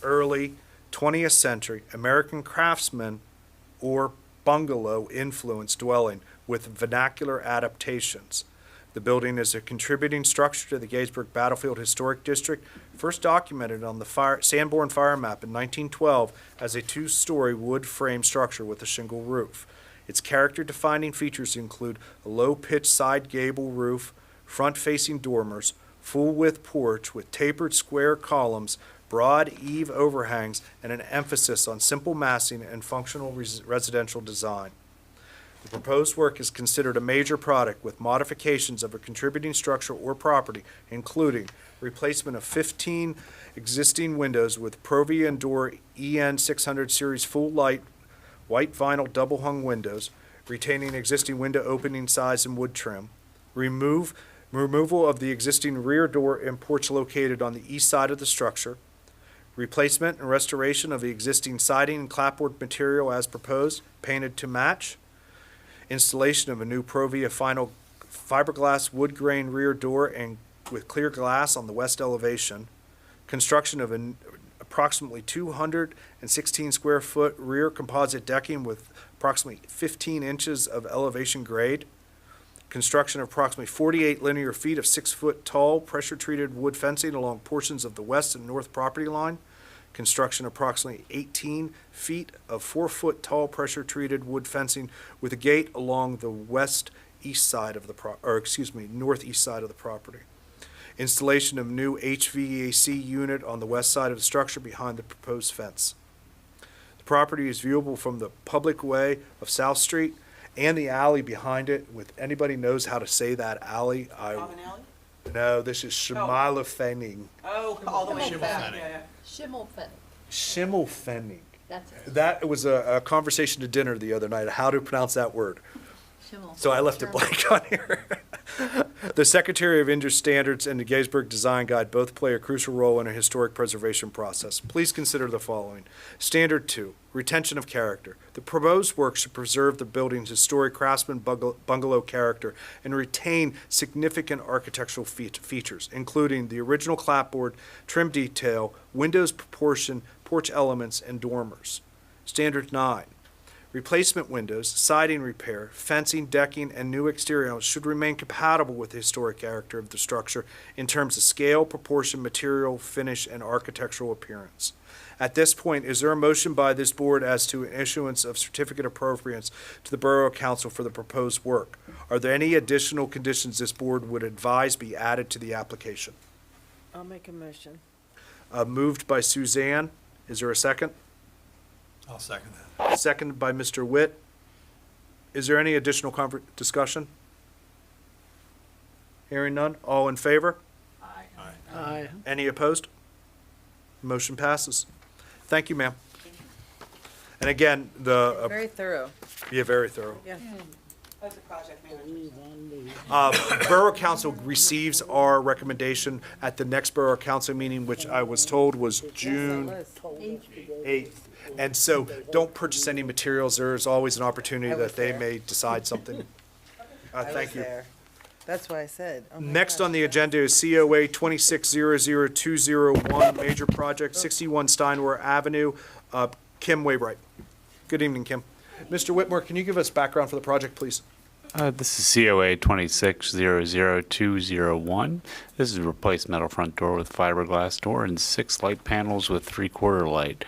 early 20th century American craftsman or bungalow influenced dwelling with vernacular adaptations. The building is a contributing structure to the Gettysburg Battlefield Historic District, first documented on the Sanborn Fire Map in 1912 as a 2-story wood frame structure with a shingle roof. Its character-defining features include a low-pitched side gable roof, front-facing dormers, full-width porch with tapered square columns, broad eave overhangs, and an emphasis on simple massing and functional residential design. The proposed work is considered a major product with modifications of a contributing structure or property, including replacement of 15 existing windows with Provia and Door EN 600 series full light white vinyl double hung windows, retaining existing window opening size and wood trim, removal of the existing rear door and porch located on the east side of the structure, replacement and restoration of the existing siding and clapboard material as proposed, painted to match, installation of a new Provia final fiberglass wood grain rear door and with clear glass on the west elevation, construction of an approximately 216 square foot rear composite decking with approximately 15 inches of elevation grade, construction of approximately 48 linear feet of 6-foot tall pressure-treated wood fencing along portions of the west and north property line, construction of approximately 18 feet of 4-foot tall pressure-treated wood fencing with a gate along the northeast side of the property. Installation of new HVAC unit on the west side of the structure behind the proposed fence. The property is viewable from the public way of South Street and the alley behind it. With anybody knows how to say that alley, Common alley? No, this is Schmalefenning. Oh, all the way back, Schimmelfenning. yeah. Schimmelfenning, Schimmelfenning. that's it. That was a conversation to dinner the other night, how to pronounce that word. Schimmel. So I left it blank on here. The Secretary of Industry Standards and the Gettysburg Design Guide both play a crucial role in a historic preservation process. Please consider the following. Standard 2, retention of character. The proposed work should preserve the building's historic craftsman bungalow character and retain significant architectural features, including the original clapboard, trim detail, windows proportion, porch elements, and dormers. Standard 9, replacement windows, siding repair, fencing, decking, and new exterior elements should remain compatible with the historic character of the structure in terms of scale, proportion, material, finish, and architectural appearance. At this point, is there a motion by this board as to an issuance of certificate of appropriance to the Borough Council for the proposed work? Are there any additional conditions this board would advise be added to the application? I'll make a motion. Moved by Suzanne. Is there a second? I'll second that. Seconded by Mr. Witt. Is there any additional discussion? Hearing none. All in favor? Aye. Any opposed? Motion passes. Thank you, ma'am. And again, Very thorough. very thorough. Yeah. As a project manager. Borough Council receives our recommendation at the next Borough Council meeting, which I was told was June 8th. And so don't purchase any materials. There is always an opportunity I was that they there. may decide something. Thank you. That's why I said. oh my Next gosh. on the agenda is COA 2600201, major project, 61 Steinway Avenue. Kim Waybright. Good evening, Kim. Mr. Whitmore, can you give us background for the project, please? This is COA 2600201. This is a replaced metal front door with fiberglass door and 6 light panels with 3/4 light.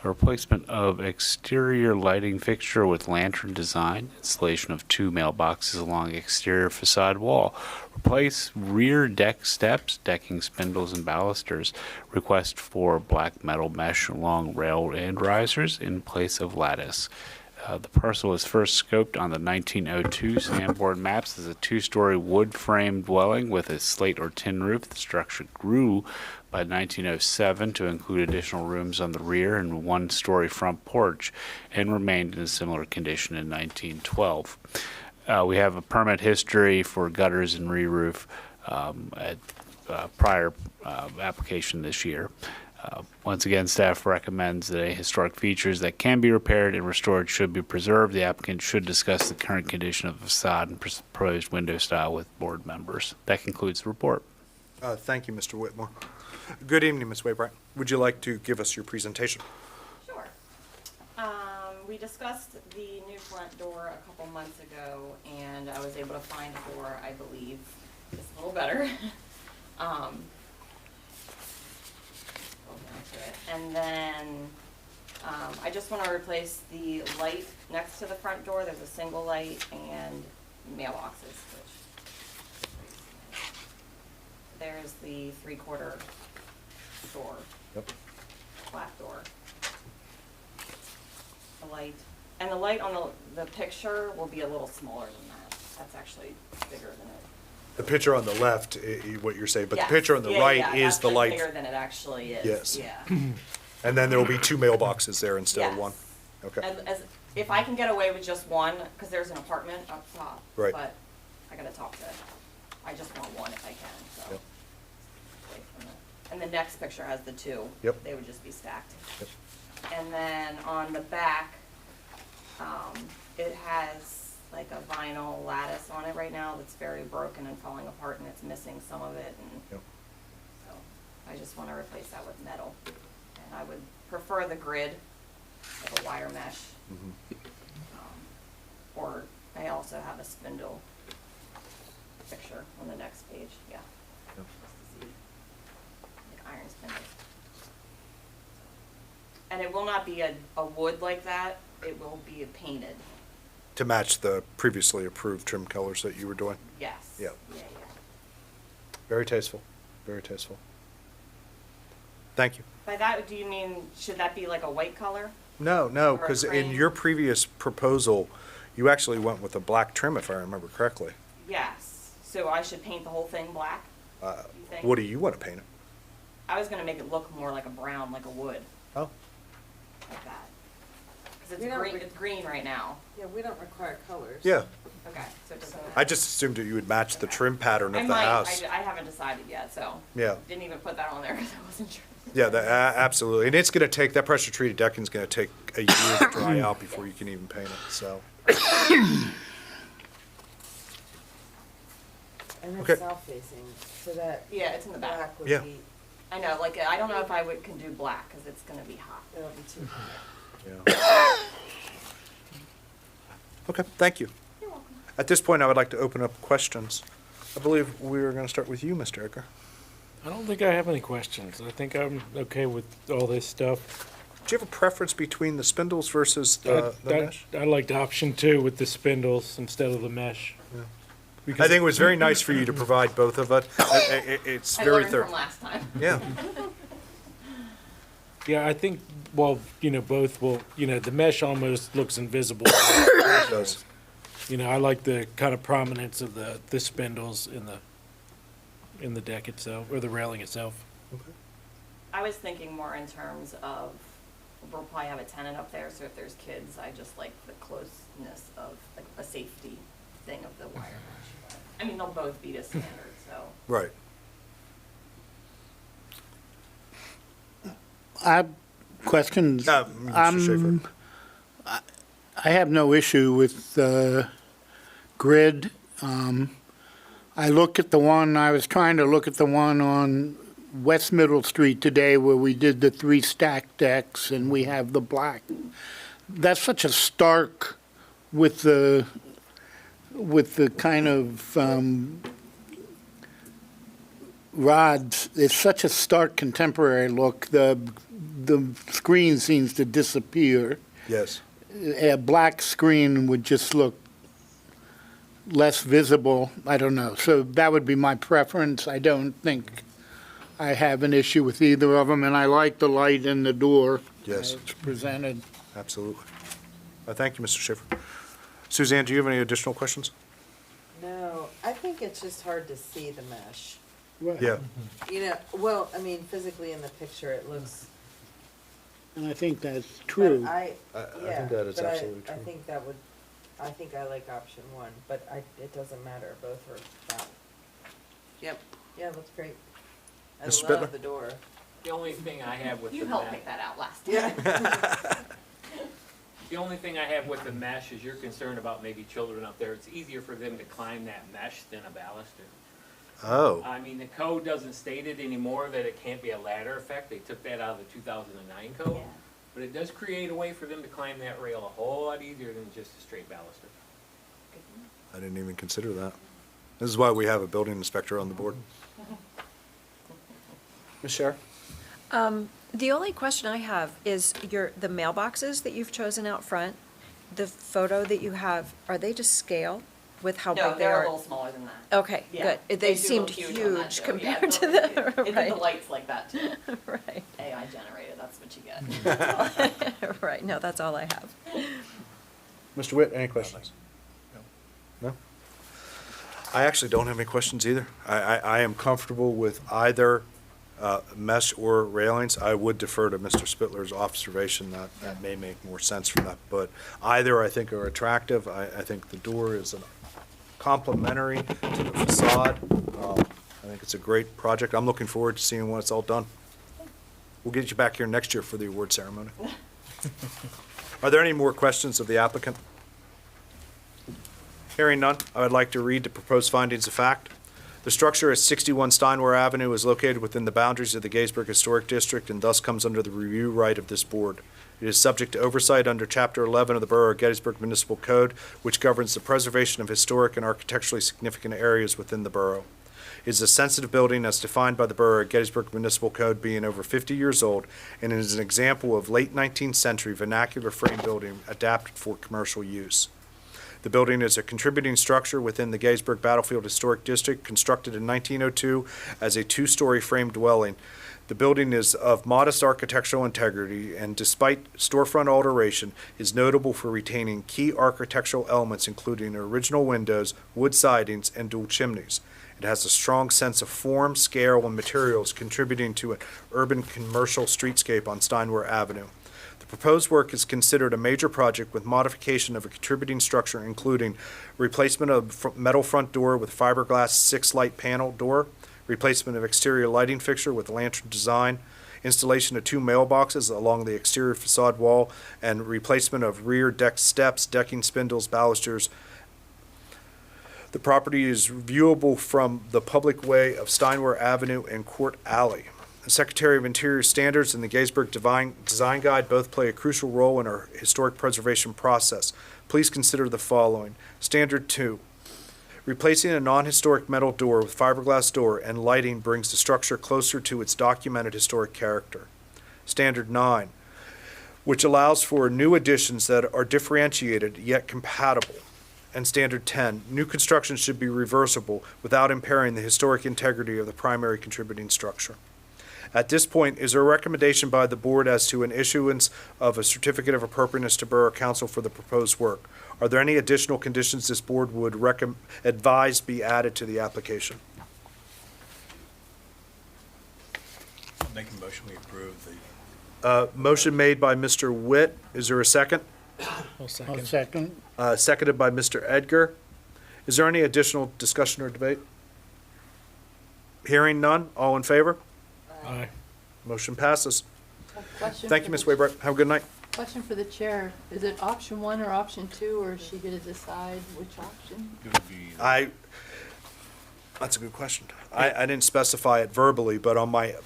A replacement of exterior lighting fixture with lantern design, installation of 2 mailboxes along exterior facade wall, replace rear deck steps, decking spindles and balusters, request for black metal mesh along rail and risers in place of lattice. The parcel was first scoped on the 1902 Sanborn maps as a 2-story wood frame dwelling with a slate or tin roof. The structure grew by 1907 to include additional rooms on the rear and 1-story front porch, and remained in a similar condition in 1912. We have a permit history for gutters and re-roof at prior application this year. Once again, staff recommends that any historic features that can be repaired and restored should be preserved. The applicant should discuss the current condition of the facade and proposed window style with board members. That concludes the report. Thank you, Mr. Whitmore. Good evening, Ms. Waybright. Would you like to give us your presentation? Sure. We discussed the new front door a couple months ago, and I was able to find a door I believe is a little better. And then I just want to replace the light next to the front door. There's a single light and mailboxes. There's the 3/4 door. Yep. Black door. The light. And the light on the picture will be a little smaller than that. That's actually bigger than it. The picture on the left, what you're saying, but the Yes. picture on the Yeah, right yeah, is that's the like light. bigger than it actually is. Yes. Yeah. And then there will be 2 mailboxes there instead of Yes. 1. Okay. As if I can get away with just one, because there's an apartment up top. Right. But I gotta talk to, I just want one if I can, so. Yep. Away from the- And the next picture has the 2. Yep. They would just be stacked. Yep. And then on the back, it has like a vinyl lattice on it right now that's very broken and falling apart, and it's missing some of it, and Yep. so I just want to replace that with metal. And I would prefer the grid, like a wire mesh. Or I also have a spindle picture on the next page, yeah. Yep. Just to see, like iron spindles. And it will not be a wood like that, it will be a painted, To match the previously approved trim colors that you were doing. yes. Yeah. Yeah, Very tasteful, very tasteful. Thank you. By that, do you mean, should that be like a white color? No, Or a because in cream. your previous proposal, you actually went with a black trim, if I remember correctly. Yes, so I should paint the whole thing black, you think? What do you want to paint it? I was gonna make it look more like a brown, like a wood, Oh, like that. Because We don't re- it's green right now. Yeah, we don't require colors. Yeah, Okay, so it doesn't. I just assumed that you would match the trim pattern I of the might, house. I haven't decided yet, so. Yeah. Didn't even put that on there because I wasn't sure. Yeah, absolutely. And it's gonna take, that pressure treated decking's gonna take a year to dry out before you can even paint it, so. And Okay. it's south facing, so that Yeah, it's in the back. black would Yeah. be, I know, like, I don't know if can do black because it's gonna be hot. it'll be too hot. Yeah. Okay, thank you. You're welcome. At this point, I would like to open up questions. I believe we are gonna start with you, Mr. Edgar. I don't think I have any questions. I think I'm okay with all this stuff. Do you have a preference between the spindles versus the mesh? I liked option 2 with the spindles instead of the mesh. I Because think it was very nice for you to provide both of it. It's I very learned thorough. from last time. Yeah, Yeah, I think, well, both will, the mesh almost looks invisible. it does. I like the kind of prominence of the spindles in the deck itself, or the railing itself. I was thinking more in terms of, we'll probably have a tenant up there, so if there's kids, I just like the closeness of, like, a safety thing of the wire mesh. I mean, they'll both be to standard, so. Right. I have questions. Mr. Schaefer. I have no issue with the grid. I was trying to look at the one on West Middle Street today where we did the 3 stack decks and we have the black. That's such a stark with the kind of rods. It's such a stark contemporary look. The screen seems to disappear. Yes. A black screen would just look less visible. I don't know. So that would be my preference. I don't think I have an issue with either of them, and I like the light in the door. Yes. It's presented. Absolutely. Thank you, Mr. Schaefer. Suzanne, do you have any additional questions? No, I think it's just hard to see the mesh. Yeah. Well, I mean, physically in the picture, it looks. And I think that's but true. I think that is absolutely I true. think I like option 1, but it doesn't matter, both are fine. Yep. Yeah, looks great. I Mr. love Spittler? the door. The only thing I have with the You helped mesh, pick that out last time. the only thing I have with the mesh is you're concerned about maybe children up there. It's easier for them to climb that mesh than a baluster. Oh, I mean, the code doesn't state it anymore that it can't be a ladder effect. They took that out of the 2009 code. Yeah. But it does create a way for them to climb that rail a whole lot easier than just a straight baluster. I didn't even consider that. This is why we have a building inspector on the board. Ms. Scher? The only question I have is the mailboxes that you've chosen out front, the photo that you have, are they to scale with how No, big they they're a are? little smaller than that. Okay, Yeah, good. do They look seemed on that huge show. compared Yeah, to they're the, really huge. It did the right, lights like that too. right, AI generated, that's what you get. right. No, that's all I have. Mr. Witt, any questions? No? I actually don't have any questions either. I am comfortable with either mesh or railings. I would defer to Mr. Spittler's observation that may make more sense for that. But either I think are attractive. I think the door is complementary to the facade. I think it's a great project. I'm looking forward to seeing when it's all done. We'll get you back here next year for the award ceremony. Are there any more questions of the applicant? Hearing none, I would like to read the proposed findings of fact. The structure at 61 Steinway Avenue is located within the boundaries of the Gettysburg Historic District and thus comes under the review right of this board. It is subject to oversight under Chapter 11 of the Borough of Gettysburg Municipal Code, which governs the preservation of historic and architecturally significant areas within the borough. It is a sensitive building as defined by the Borough of Gettysburg Municipal Code being over 50 years old, and it is an example of late 19th century vernacular frame building adapted for commercial use. The building is a contributing structure within the Gettysburg Battlefield Historic District, constructed in 1902 as a 2-story frame dwelling. The building is of modest architectural integrity and, despite storefront alteration, is notable for retaining key architectural elements including original windows, wood sidings, and dual chimneys. It has a strong sense of form, scale, and materials, contributing to an urban commercial streetscape on Steinway Avenue. The proposed work is considered a major project with modification of a contributing structure including replacement of metal front door with fiberglass 6-light panel door, replacement of exterior lighting fixture with lantern design, installation of 2 mailboxes along the exterior facade wall, and replacement of rear deck steps, decking spindles, balusters. The property is viewable from the public way of Steinway Avenue and Court Alley. The Secretary of Interior Standards and the Gettysburg Design Guide both play a crucial role in our historic preservation process. Please consider the following. Standard 2. Replacing a non-historic metal door with fiberglass door and lighting brings the structure closer to its documented historic character. Standard 9, which allows for new additions that are differentiated yet compatible. And Standard 10, new construction should be reversible without impairing the historic integrity of the primary contributing structure. At this point, is there a recommendation by the board as to an issuance of a certificate of appropriateness to Borough Council for the proposed work? Are there any additional conditions this board would advise be added to the application? I'll make a motion, we approve the. Motion made by Mr. Witt. Is there a second? I'll second. I'll second. Seconded by Mr. Edgar. Is there any additional discussion or debate? Hearing none. All in favor? Aye. Motion passes. Question Thank for you, Ms. the- Waybright. Have a good night. Question for the chair. Is it option 1 or option 2, or is she gonna decide which option? That's a good question. I didn't specify it verbally, but on my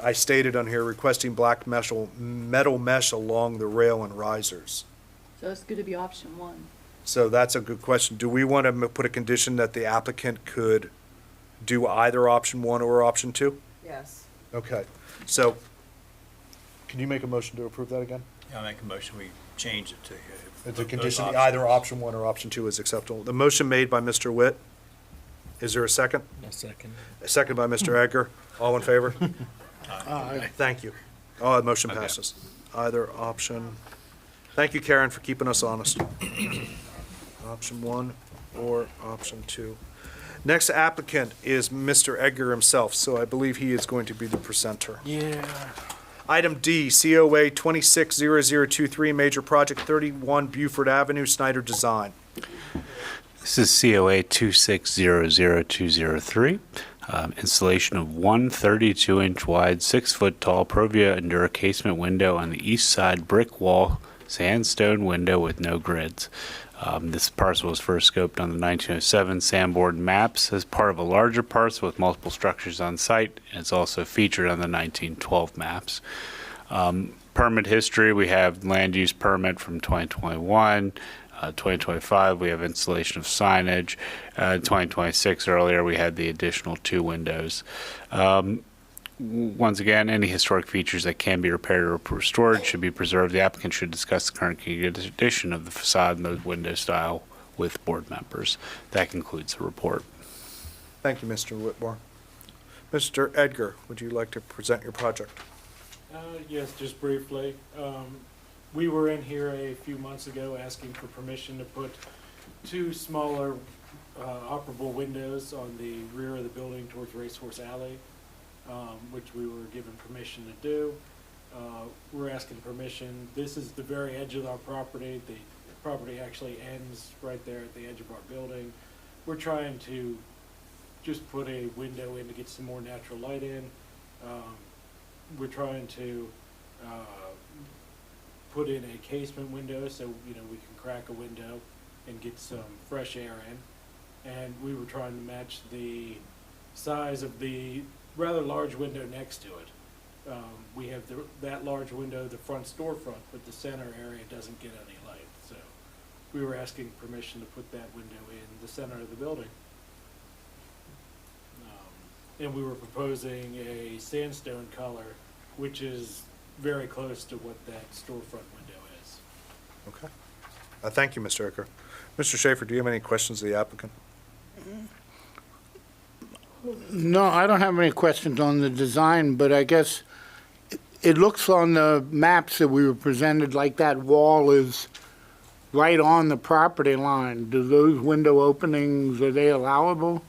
I stated on here requesting black metal mesh along the rail and risers. So it's gonna be option 1. So that's a good question. Do we want to put a condition that the applicant could do either option 1 or option 2? Yes. Okay, so can you make a motion to approve that again? I'll make a motion, we change it to. It's a those condition, options. either option 1 or option 2 is acceptable. The motion made by Mr. Witt. Is there a second? I'll second. A second by Mr. Edgar. All in favor? Aye. Thank you. Oh, the motion Okay. passes. Either option. Thank you, Karen, for keeping us honest. Option 1 or option 2. Next applicant is Mr. Edgar himself, so I believe he is going to be the presenter. Yeah. Item D, COA 260023, Major Project 31 Buford Avenue, Snyder Design. This is COA 2600203. Installation of one 32-inch wide, 6-foot tall Provia Endura casement window on the east side brick wall, sandstone window with no grids. This parcel was first scoped on the 1907 Sanborn maps as part of a larger parcel with multiple structures on site, and it's also featured on the 1912 maps. Permit history, we have land use permit from 2021. 2025, we have installation of signage. 2026, earlier, we had the additional 2 windows. Once again, any historic features that can be repaired or restored should be preserved. The applicant should discuss the current condition of the facade and the window style with board members. That concludes the report. Thank you, Mr. Whitmore. Mr. Edgar, would you like to present your project? Yes, just briefly. We were in here a few months ago asking for permission to put 2 smaller operable windows on the rear of the building towards Racehorse Alley, which we were given permission to do. We're asking permission. This is the very edge of our property. The property actually ends right there at the edge of our building. We're trying to just put a window in to get some more natural light in. We're trying to put in a casement window so we can crack a window and get some fresh air in. And we were trying to match the size of the rather large window next to it. We have that large window, the front storefront, but the center area doesn't get any light. So we were asking permission to put that window in the center of the building. And we were proposing a sandstone color, which is very close to what that storefront window is. Okay. Thank you, Mr. Edgar. Mr. Schaefer, do you have any questions of the applicant? No, I don't have any questions on the design, but I guess it looks on the maps that we were presented like that wall is right on the property line. Do those window openings, are they allowable?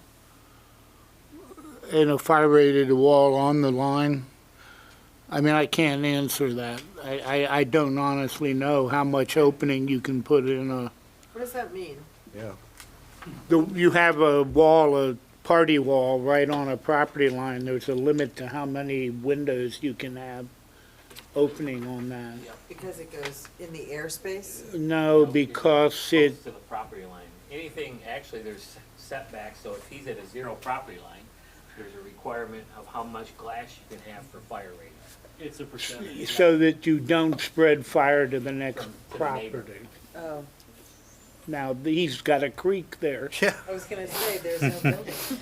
In a fire-rated wall on the line? I mean, I can't answer that. I don't honestly know how much opening you can put in a, What does that mean? Yeah. you have a wall, a party wall right on a property line. There's a limit to how many windows you can have opening on that. Because it goes in the airspace? No, because Close it, to the property line. Anything, actually, there's setbacks, so if he's at a zero property line, there's a requirement of how much glass you can have for fire rating. It's a percentage. so that you don't spread fire to the next From- to the neighbor. property. Oh, Now, he's got a creek there. Yeah. I was gonna say, there's no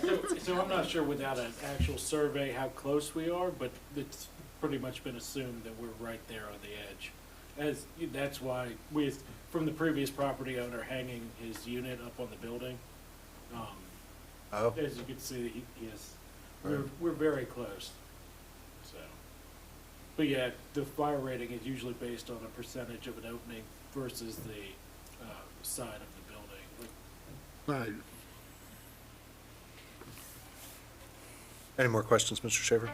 building. So I'm not sure without an actual survey how close we are, but it's pretty much been assumed that we're right there on the edge. That's why from the previous property owner hanging his unit up on the building, Oh, as you can see, we're very close, so. But yeah, the fire rating is usually based on a percentage of an opening versus the, side of the building. Right. any more questions, Mr. Schaefer?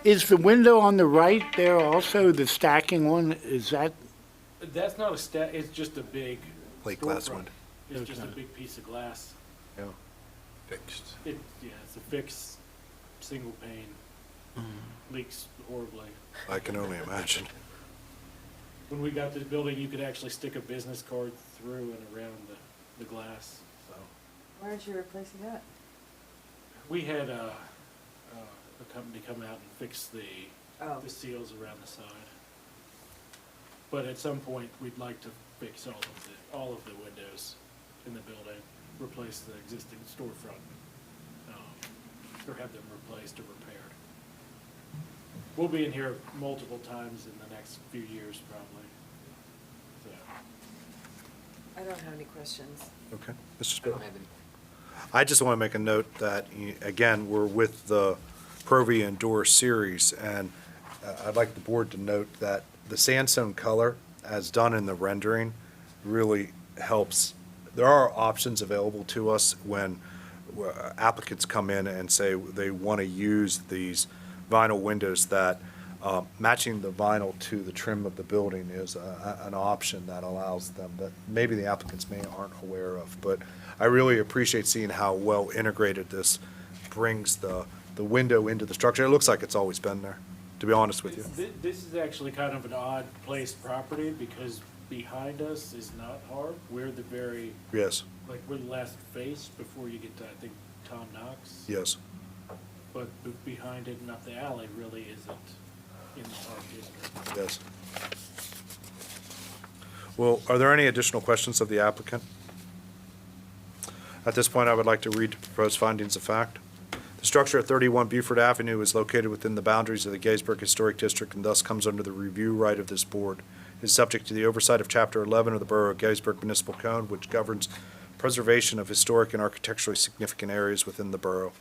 Is the window on the right there also, the stacking one, is that, That's not it's just a big. Plate glass storefront. window. It's just a Okay. big piece of glass. Yeah. Fixed. It's a fixed, single pane, leaks horribly. I can only imagine. When we got this building, you could actually stick a business card through and around the glass, so. Why aren't you replacing that? We had a company come out and fix the seals around the side. But at some point, we'd like to fix all of the windows in the building, replace the existing storefront, or have them replaced or repaired. We'll be in here multiple times in the next few years, probably. So. I don't have any questions. Okay. Mr. Spittle? I just want to make a note that, again, we're with the Provia Endure series, and I'd like the board to note that the sandstone color, as done in the rendering, really helps. There are options available to us when applicants come in and say they want to use these vinyl windows, that matching the vinyl to the trim of the building is an option that allows them, that maybe the applicants aren't aware of. But I really appreciate seeing how well integrated this brings the window into the structure. It looks like it's always been there, to be honest with you. This is actually kind of an odd placed property because behind us is not HARB. We're the very, Yes, we're the last face before you get to, I think, Tom Knox. yes. But behind it and up the alley really isn't in the HARB district. Yes. Well, are there any additional questions of the applicant? At this point, I would like to read the proposed findings of fact. The structure at 31 Buford Avenue is located within the boundaries of the Gettysburg Historic District and thus comes under the review right of this board. It is subject to the oversight of Chapter 11 of the Borough of Gettysburg Municipal Code, which governs preservation of historic and architecturally significant areas within the borough.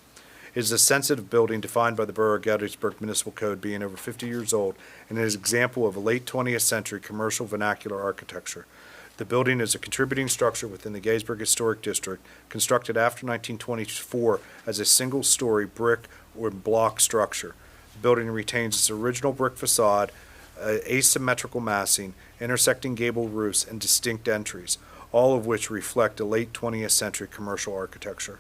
It is a sensitive building defined by the Borough of Gettysburg Municipal Code being over 50 years old and is an example of a late 20th century commercial vernacular architecture. The building is a contributing structure within the Gettysburg Historic District, constructed after 1924 as a single-story brick or block structure. The building retains its original brick facade, asymmetrical massing, intersecting gable roofs, and distinct entries, all of which reflect a late 20th century commercial architecture.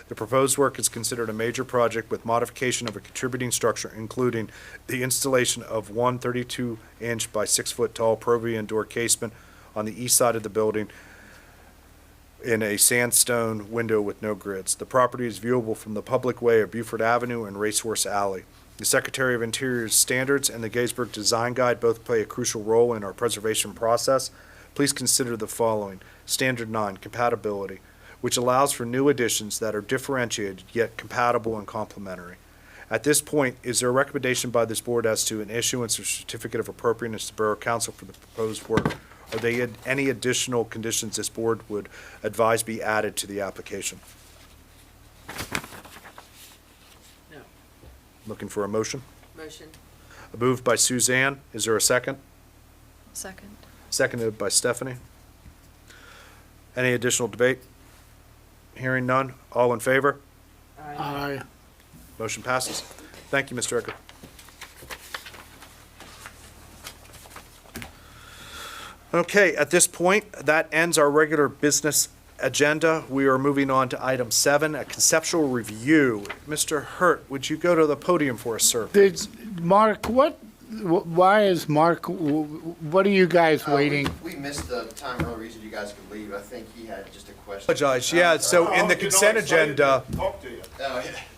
The proposed work is considered a major project with modification of a contributing structure, including the installation of one 32-inch by 6-foot tall Provia Endure casement on the east side of the building in a sandstone window with no grids. The property is viewable from the public way of Buford Avenue and Racehorse Alley. The Secretary of Interior's standards and the Gettysburg Design Guide both play a crucial role in our preservation process. Please consider the following. Standard 9, compatibility, which allows for new additions that are differentiated yet compatible and complementary. At this point, is there a recommendation by this board as to an issuance of certificate of appropriateness to Borough Council for the proposed work? Are there any additional conditions this board would advise be added to the application? No. Looking for a motion? Motion. Moved by Suzanne. Is there a second? Second. Seconded by Stephanie. Any additional debate? Hearing none. All in favor? Aye. Motion passes. Thank you, Mr. Ecker. Okay, at this point, that ends our regular business agenda. We are moving on to item 7, a conceptual review. Mr. Hurt, would you go to the podium for us, sir? Mark, why is Mark, what are you guys waiting? We missed the time, or the reason you guys could leave. I think he had just a question. Apologize, yeah, so in the consent agenda, Oh,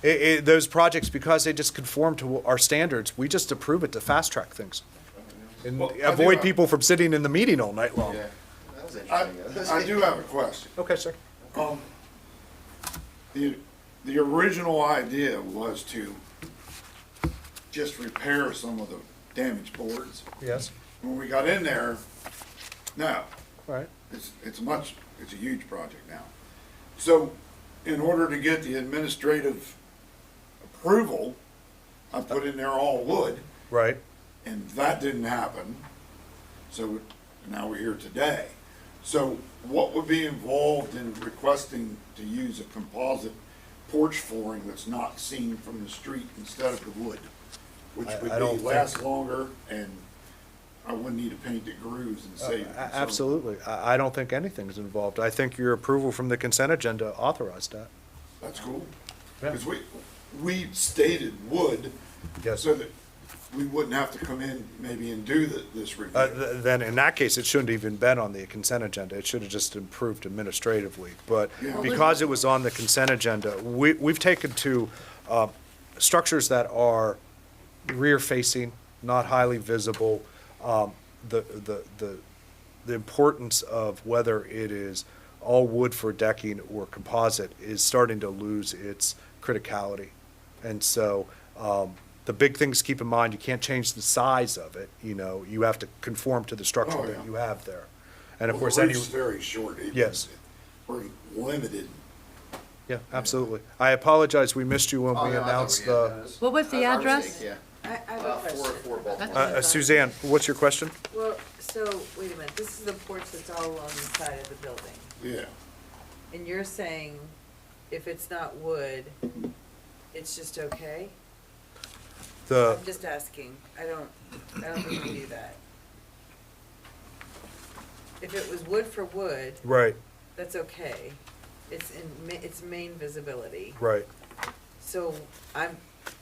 yeah. those projects, because they just conform to our standards, we just approve it to fast track things. And avoid people from sitting in the meeting all night long. Yeah. That was interesting. I do have a question. Okay, sir. The original idea was to just repair some of the damaged boards. Yes. When we got in there, now, Right. it's a huge project now. So in order to get the administrative approval, I put in there all wood, Right. and that didn't happen. So now we're here today. So what would be involved in requesting to use a composite porch flooring that's not seen from the street instead of the wood? Which I would don't be last longer, and I wouldn't need to paint the grooves and save it. So- Absolutely. I don't think anything's involved. I think your approval from the consent agenda authorized that. That's cool. Yeah. Because we stated wood, Yes. so that we wouldn't have to come in maybe and do this review. Then in that case, it shouldn't even been on the consent agenda. It should have just improved administratively. But Yeah. because it was on the consent agenda, we've taken to structures that are rear-facing, not highly visible, the importance of whether it is all wood for decking or composite is starting to lose its criticality. And so, the big things to keep in mind, you can't change the size of it, you have to conform to the structure Oh, that yeah. you have there. And of Well, course, the any, roof's very short. Yes. We're limited. yeah, absolutely. I apologize, we missed you when Oh, we no, I thought announced we had the, those. What was the Our address? mistake, yeah. I have a question. 404 Baltimore. Suzanne, what's your question? Well, so, wait a minute, this is the porch that's all along the side of the building. Yeah. And you're saying if it's not wood, it's just okay? I'm just asking. I don't think we do that. If it was wood for wood, Right, that's okay. It's main visibility. right. So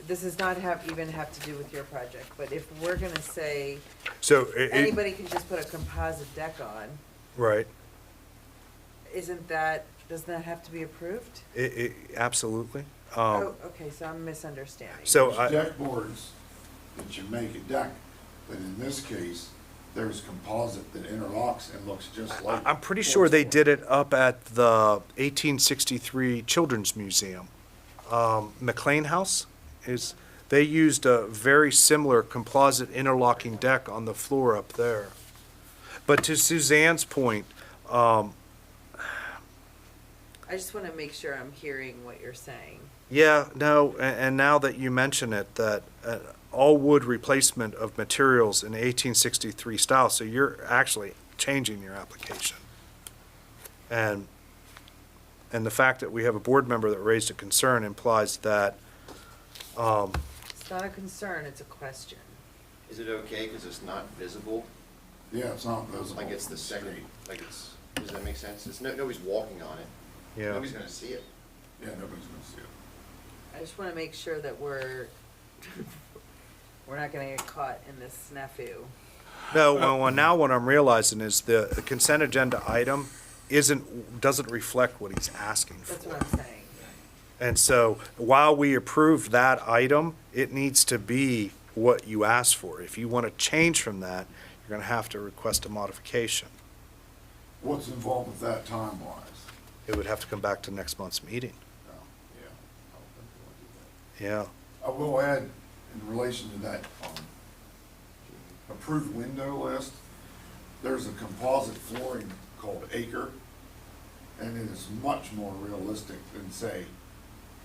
this does not even have to do with your project, but if we're gonna say So, anybody can just put a composite deck on, right. doesn't that have to be approved? Absolutely. Oh, okay, so I'm misunderstanding. So, There's deck boards that you make a deck, but in this case, there's composite that interlocks and looks just like. I'm pretty sure they did it up at the 1863 Children's Museum. McLean House they used a very similar composite interlocking deck on the floor up there. But to Suzanne's point, I just wanna make sure I'm hearing what you're saying. yeah, no, and now that you mention it, that all wood replacement of materials in 1863 style, so you're actually changing your application. And the fact that we have a board member that raised a concern implies that, It's not a concern, it's a question. Is it okay because it's not visible? Yeah, it's not visible. Like it's the second, does that make sense? Nobody's walking on it. yeah. Nobody's gonna see it. Yeah, nobody's gonna see it. I just wanna make sure that we're not gonna get caught in this snafu. No, well, now what I'm realizing is the consent agenda item doesn't reflect what he's asking for. That's what I'm saying. And so while we approve that item, it needs to be what you asked for. If you want to change from that, you're going to have to request a modification. What's involved with that time-wise? It would have to come back to next month's meeting. Oh, yeah. I don't think we'll do that. Yeah. I will add, in relation to that, approved window list, there's a composite flooring called Acre, and it is much more realistic than, say,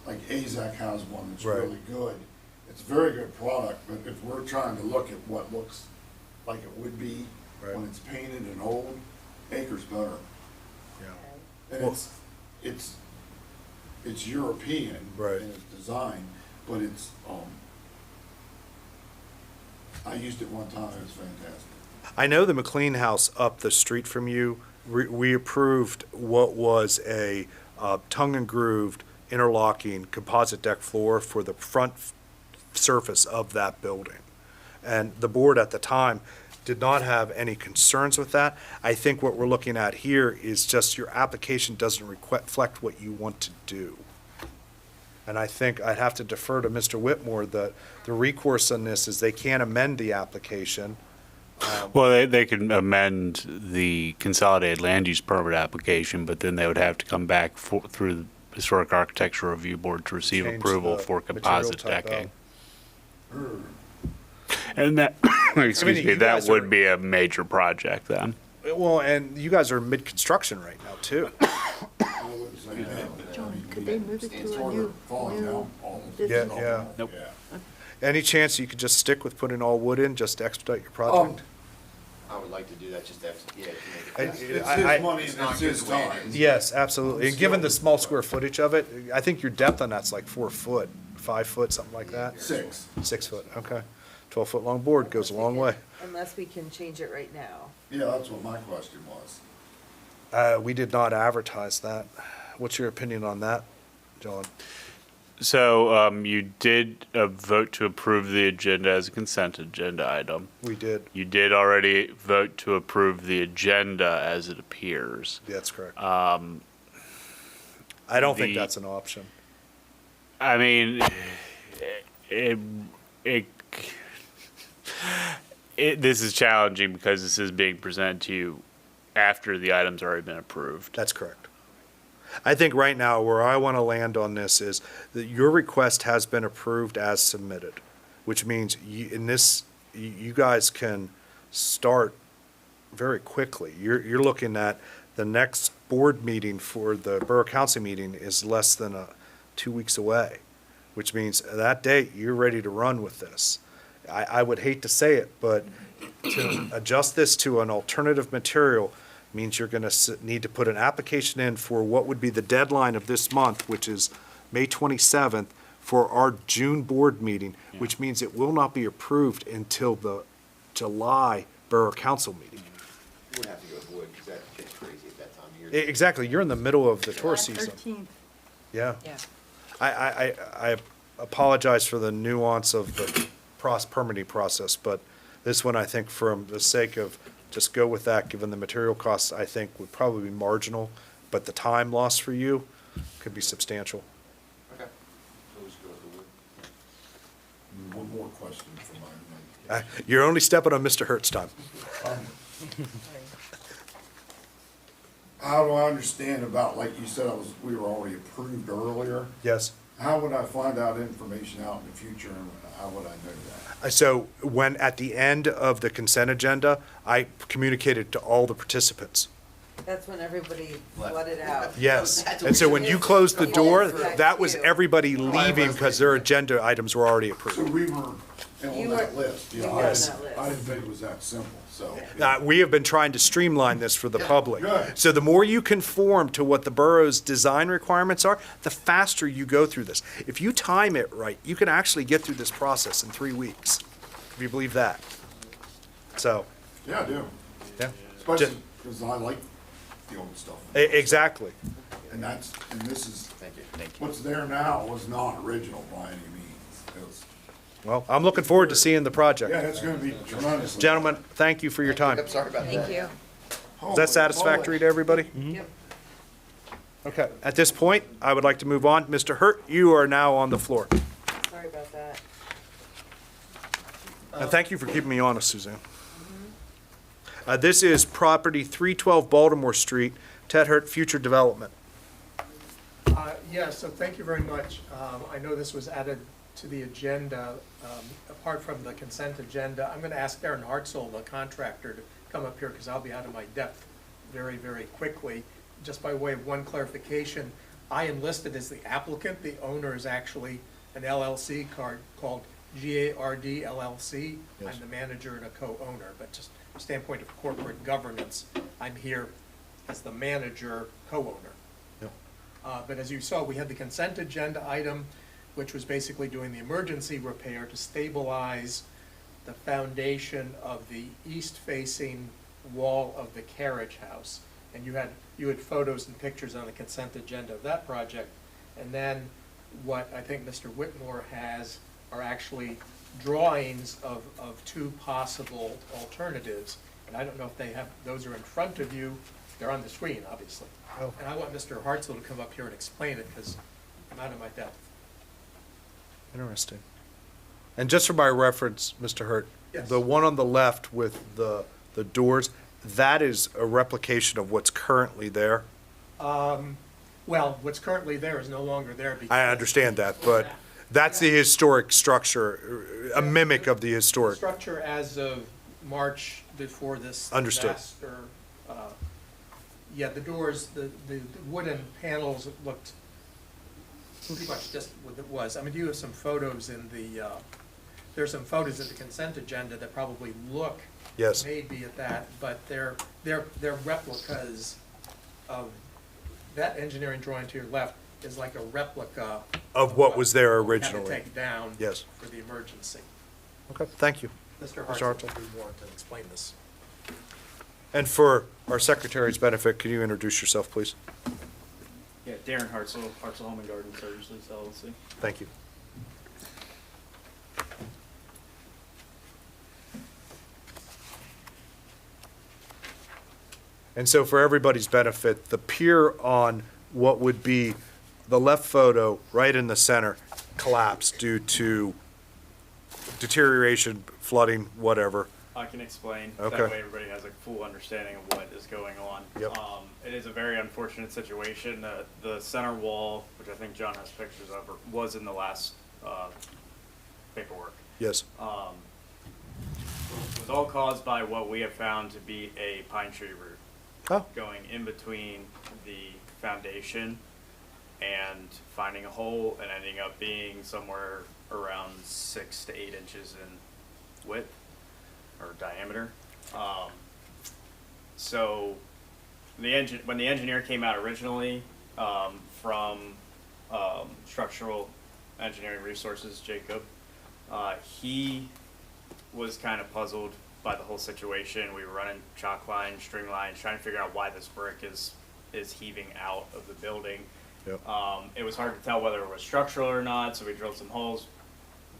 like AZAC has one that's Right. really good. It's a very good product, but if we're trying to look at what looks like it would be Right. when it's painted and old, Acre's better. Yeah. And Well- it's European Right. in its design, but I used it one time, it was fantastic. I know the McLean house up the street from you, we approved what was a tongue and grooved interlocking composite deck floor for the front surface of that building. And the board at the time did not have any concerns with that. I think what we're looking at here is just your application doesn't reflect what you want to do. And I think I'd have to defer to Mr. Whitmore that the recourse on this is they can't amend the application. Well, they can amend the consolidated land use permit application, but then they would have to come back through the Historic Architecture Review Board to receive Change approval the for composite material type decking. And that, excuse me, you that guys would are- be a major project then. Well, and you guys are mid-construction right now, too. John, could they move it It's to a sort new, of falling new down all of business? Yeah, yeah. Nope. Any chance you could just stick with putting all wood in, just to expedite your project? I would like to do that, just to, yeah, to I- make it faster. It's I- his money and it's his time. Yes, absolutely. And given the small square footage of it, I think your depth on that's like 4 foot, 5 foot, something like that. 6. 6 foot, okay. 12-foot long board goes a long way. Unless we can change it right now. Yeah, that's what my question was. We did not advertise that. What's your opinion on that, John? So you did vote to approve the agenda as a consent agenda item. We did. You did already vote to approve the agenda as it appears. That's correct. I don't think the- that's an option. I mean, this is challenging because this is being presented to you after the item's already been approved. That's correct. I think right now where I want to land on this is that your request has been approved as submitted, which means you guys can start very quickly. You're looking at the next board meeting for the Borough Council meeting is less than 2 weeks away, which means that date, you're ready to run with this. I would hate to say it, but to adjust this to an alternative material means you're going to need to put an application in for what would be the deadline of this month, which is May 27th, for our June board meeting, which means it will not be approved until the July Borough Council meeting. Would have to go with wood, because that gets crazy at that time of year. Exactly, you're in the middle of the tourist July season. 13th. Yeah. Yeah. I apologize for the nuance of the permitting process, but this one, I think, for the sake of just go with that, given the material costs, I think would probably be marginal, but the time lost for you could be substantial. Okay. So we'll just go with the wood. One more question for my. You're only stepping on Mr. Hertz time. How do I understand about, like you said, we were already approved earlier? Yes. How would I find out information out in the future, and how would I know that? So when, at the end of the consent agenda, I communicated to all the participants. That's when everybody flooded out. Yes. That's And so when you closed the door, Yes. that was everybody leaving because their agenda items were already So approved. we were You on that were- list. you Yeah, were on I that didn't- list. I didn't think it was that simple, so. We have been trying to streamline this for the public. good. So the more you conform to what the borough's design requirements are, the faster you go through this. If you time it right, you can actually get through this process in 3 weeks, if you believe that. So, Yeah, I do. yeah. Especially because I like the old stuff. Exactly. And this is, Thank you. what's there now was not original by any means. It was, Well, I'm looking forward to seeing the project. yeah, it's gonna be tremendous. Gentlemen, thank you for your time. I'm sorry about that. Thank you. Is that satisfactory to everybody? Yep. Okay, at this point, I would like to move on. Mr. Hurt, you are now on the floor. Sorry about that. And thank you for keeping me honest, Suzanne. This is property 312 Baltimore Street, Ted Hurt Future Development. Yes, so thank you very much. I know this was added to the agenda. Apart from the consent agenda, I'm going to ask Darren Hartzell, the contractor, to come up here because I'll be out of my depth very, very quickly. Just by way of one clarification, I am listed as the applicant. The owner is actually an LLC called GARD LLC. Yes. I'm the manager and a co-owner, but just from a standpoint of corporate governance, I'm here as the manager, co-owner. Yep. But as you saw, we had the consent agenda item, which was basically doing the emergency repair to stabilize the foundation of the east-facing wall of the carriage house. And you had photos and pictures on the consent agenda of that project. And then what I think Mr. Whitmore has are actually drawings of two possible alternatives. And I don't know if those are in front of you. They're on the screen, obviously. Oh. And I want Mr. Hartzell to come up here and explain it, because I'm out of my depth. Interesting. And just for my reference, Mr. Hurt, Yes. the one on the left with the doors, that is a replication of what's currently there? Well, what's currently there is no longer there because. I understand that, but that's the historic structure, a mimic of the historic. Structure as of March before this. Understood. disaster, yeah, the doors, the wooden panels looked pretty much just what it was. I mean, you have some photos in there's some photos in the consent agenda that probably look. Yes. Maybe at that, but they're replicas of, that engineering drawing to your left is like a replica. Of what was there we had to originally. take down. Yes. For the emergency. Okay, thank you. Mr. Mr. Hartzell, Hartzell. we want to explain this. And for our secretary's benefit, can you introduce yourself, please? Yeah, Darren Hartzell, Hartzell Home and Garden Services LLC. Thank you. And so for everybody's benefit, the pier on what would be the left photo, right in the center, collapsed due to deterioration, flooding, whatever. I can explain. Okay. That way everybody has a full understanding of what is going on. Yep. It is a very unfortunate situation. The center wall, which I think John has pictures of, was in the last paperwork. Yes. It was all caused by what we have found to be a pine tree root. Oh. Going in between the foundation and finding a hole and ending up being somewhere around 6 to 8 inches in width or diameter. So when the engineer came out originally from Structural Engineering Resources, Jacob, he was kind of puzzled by the whole situation. We were running chalk lines, string lines, trying to figure out why this brick is heaving out of the building. Yep. It was hard to tell whether it was structural or not, so we drilled some holes.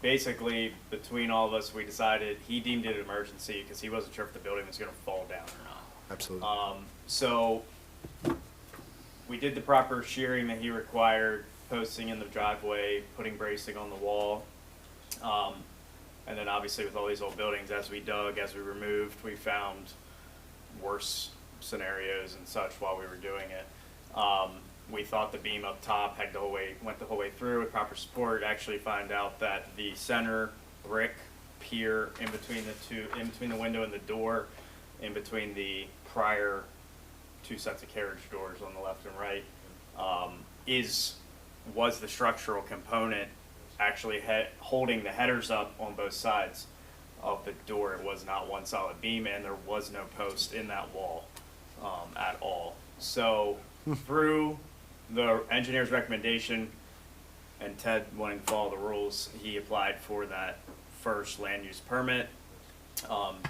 Basically, between all of us, we decided he deemed it an emergency because he wasn't sure if the building was going to fall down or not. Absolutely. So we did the proper shearing that he required, posting in the driveway, putting bracing on the wall. And then obviously with all these old buildings, as we dug, as we removed, we found worse scenarios and such while we were doing it. We thought the beam up top went the whole way through with proper support. Actually find out that the center brick pier in between the window and the door, in between the prior 2 sets of carriage doors on the left and right, was the structural component actually holding the headers up on both sides of the door. It was not one solid beam, and there was no post in that wall at all. So through the engineer's recommendation and Ted wanting to follow the rules, he applied for that first land use permit.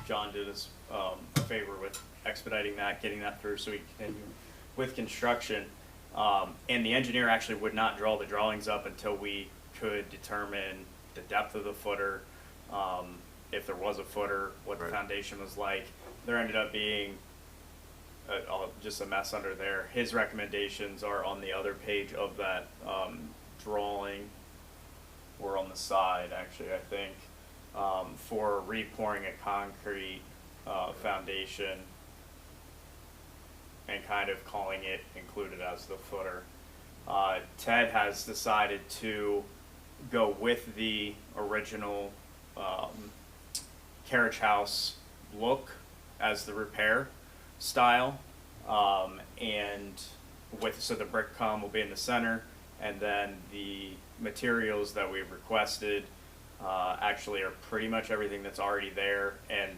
John did us a favor with expediting that, getting that through so we could continue with construction. And the engineer actually would not draw the drawings up until we could determine the depth of the footer, if there was a footer, what the foundation was like. There ended up being just a mess under there. His recommendations are on the other page of that drawing, or on the side actually, I think, for repouring a concrete foundation and kind of calling it included as the footer. Ted has decided to go with the original carriage house look as the repair style, and so the brick column will be in the center, and then the materials that we've requested actually are pretty much everything that's already there, and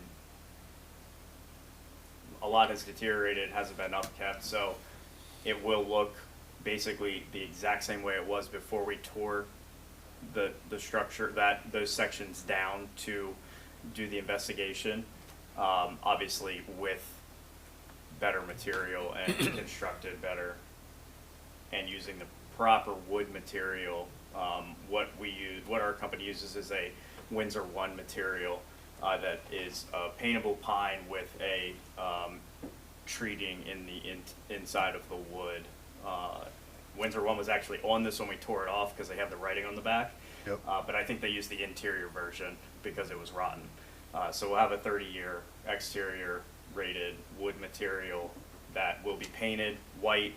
a lot has deteriorated, hasn't been upkept, so it will look basically the exact same way it was before we tore the structure, those sections down to do the investigation, obviously with better material and constructed better and using the proper wood material. What our company uses is a Windsor 1 material that is paintable pine with a treating in the inside of the wood. Windsor 1 was actually on this when we tore it off because they have the writing on the back. Yep. But I think they used the interior version because it was rotten. So we'll have a 30-year exterior rated wood material that will be painted white.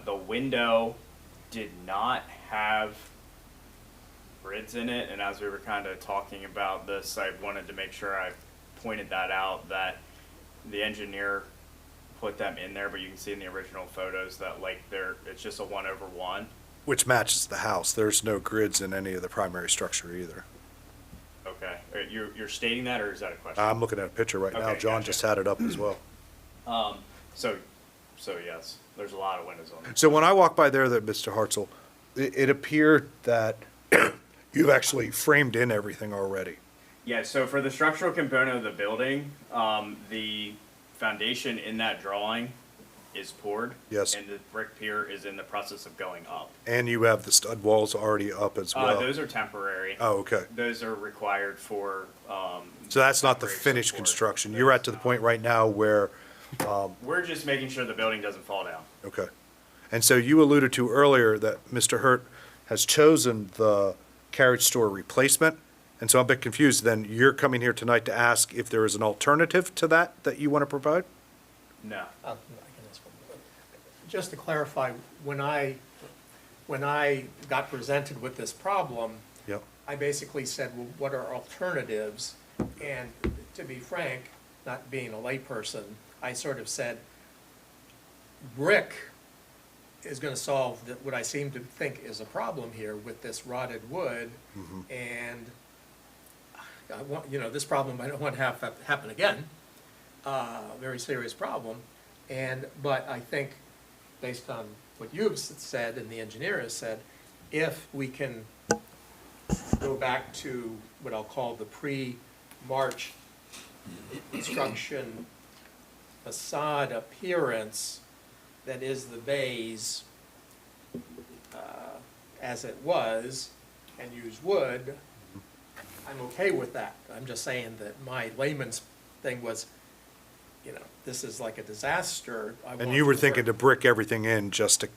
The window did not have grids in it, and as we were kind of talking about this, I wanted to make sure I pointed that out, that the engineer put them in there, but you can see in the original photos that like it's just a 1/1. Which matches the house. There's no grids in any of the primary structure either. Okay, you're stating that, or is that a question? I'm looking at a picture right now. Okay, John gotcha. just had it up as well. So yes, there's a lot of windows on there. So when I walked by there, Mr. Hartzell, it appeared that you've actually framed in everything already. Yeah, so for the structural component of the building, the foundation in that drawing is poured. Yes. And the brick pier is in the process of going up. And you have the stud walls already up as well. Those are temporary. Oh, okay. Those are required for, So that's not the temporary finished support. construction. You're at to the point right now where, We're just making sure the building doesn't fall down. okay. And so you alluded to earlier that Mr. Hurt has chosen the carriage store replacement. And so I'm a bit confused. Then you're coming here tonight to ask if there is an alternative to that you want to provide? No. I can ask one. Just to clarify, when I got presented with this problem, Yep. I basically said, well, what are alternatives? And to be frank, not being a layperson, I sort of said, brick is gonna solve what I seem to think is a problem here with this rotted wood. And I want, this problem, I don't want to have happen again. Very serious problem. But I think, based on what you've said and the engineer has said, if we can go back to what I'll call the pre-March construction facade appearance, that is the bays as it was, and use wood, I'm okay with that. I'm just saying that my layman's thing was, this is like a disaster. And you were thinking to brick everything in just to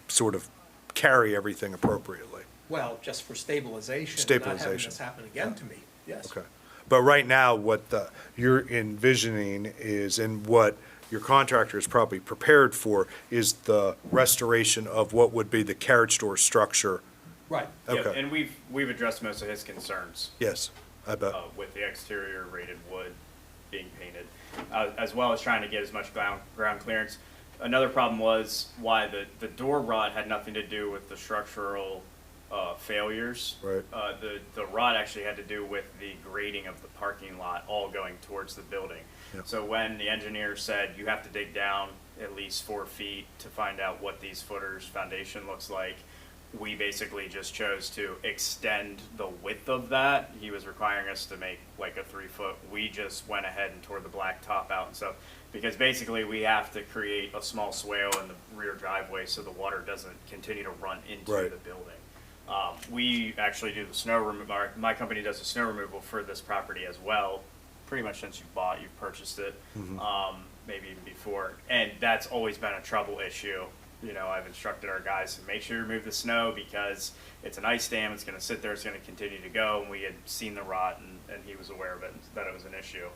sort of carry everything appropriately? Well, just for stabilization. Not having Stabilization. this happen again to me, yes. Okay. But right now, what you're envisioning is, and what your contractor is probably prepared for, is the restoration of what would be the carriage store structure. Right. Yeah, Okay. and we've addressed most of his concerns. Yes, I bet. With the exterior rated wood being painted, as well as trying to get as much ground clearance. Another problem was why the door rod had nothing to do with the structural failures. Right. The rod actually had to do with the grading of the parking lot all going towards the building. Yep. So when the engineer said you have to dig down at least 4 feet to find out what these footers foundation looks like, we basically just chose to extend the width of that. He was requiring us to make like a 3-foot. We just went ahead and tore the black top out and stuff, because basically we have to create a small swale in the rear driveway so the water doesn't continue to run into Right. the building. We actually do the snow removal. My company does the snow removal for this property as well. Pretty much since you've purchased it, maybe even before. And that's always been a trouble issue. I've instructed our guys to make sure you remove the snow because it's an ice dam. It's going to sit there. It's going to continue to go. And we had seen the rot, and he was aware of it, that it was an issue.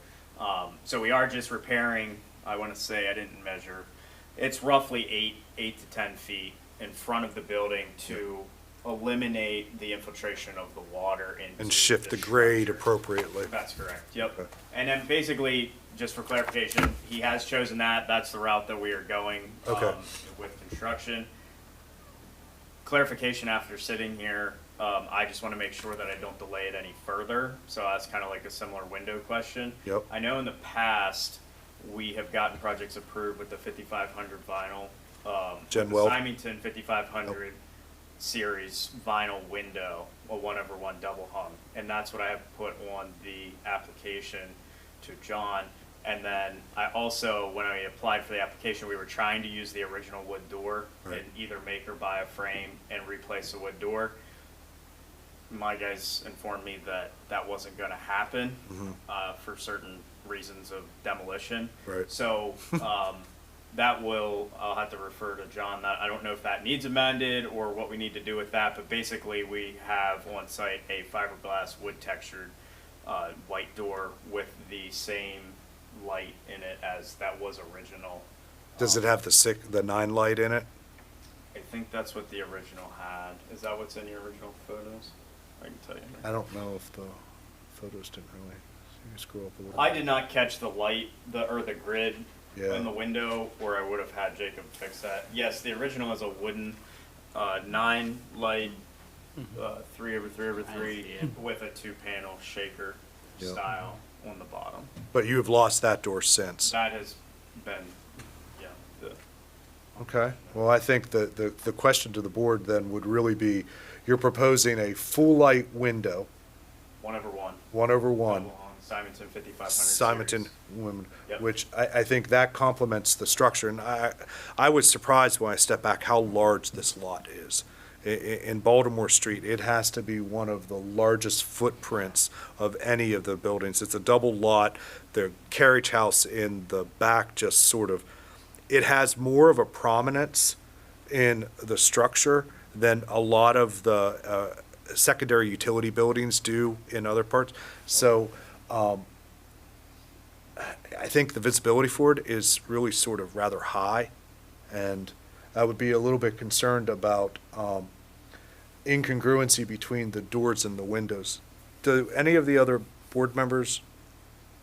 So we are just repairing. I want to say, I didn't measure. It's roughly 8 to 10 feet in front of the building to eliminate the infiltration of the water into And shift the grade appropriately. That's correct. Yep. Okay. And then basically, just for clarification, he has chosen that. That's the route that we are going Okay. with construction. Clarification after sitting here, I just want to make sure that I don't delay it any further. So that's kind of like a similar window question. Yep. I know in the past, we have gotten projects approved with the 5500 vinyl. Gen the weld? Symington 5500 series vinyl window, a 1/1 double hung, and that's what I have put on the application to John. And then I also, when I applied for the application, we were trying to use the original wood door and either make or buy a frame and replace the wood door. My guys informed me that that wasn't going to happen for certain reasons of demolition. Right. So I'll have to refer to John. That I don't know if that needs amended or what we need to do with that, but basically we have on site a fiberglass wood textured white door with the same light in it as that was original. Does it have the 9 light in it? I think that's what the original had. Is that what's in your original photos? I can tell you. I don't know if the photos didn't really. You can scroll up a little. I did not catch the light, the grid Yeah. in the window, or I would have had Jacob fix that. Yes, the original is a wooden 9 light, 3/3/3 with a 2-panel shaker Yeah. style on the bottom. But you have lost that door since. That has been, Okay, well, I think the question to the board then would really be, you're proposing a full light window, 1/1. 1/1, Double hung, Simonton 5500 Simonton series. women, Yep. which I think that complements the structure. And I was surprised when I stepped back how large this lot is. In Baltimore Street, it has to be one of the largest footprints of any of the buildings. It's a double lot. The carriage house in the back just sort of, it has more of a prominence in the structure than a lot of the secondary utility buildings do in other parts. So I think the visibility for it is really sort of rather high, and I would be a little bit concerned about incongruency between the doors and the windows. Do any of the other board members,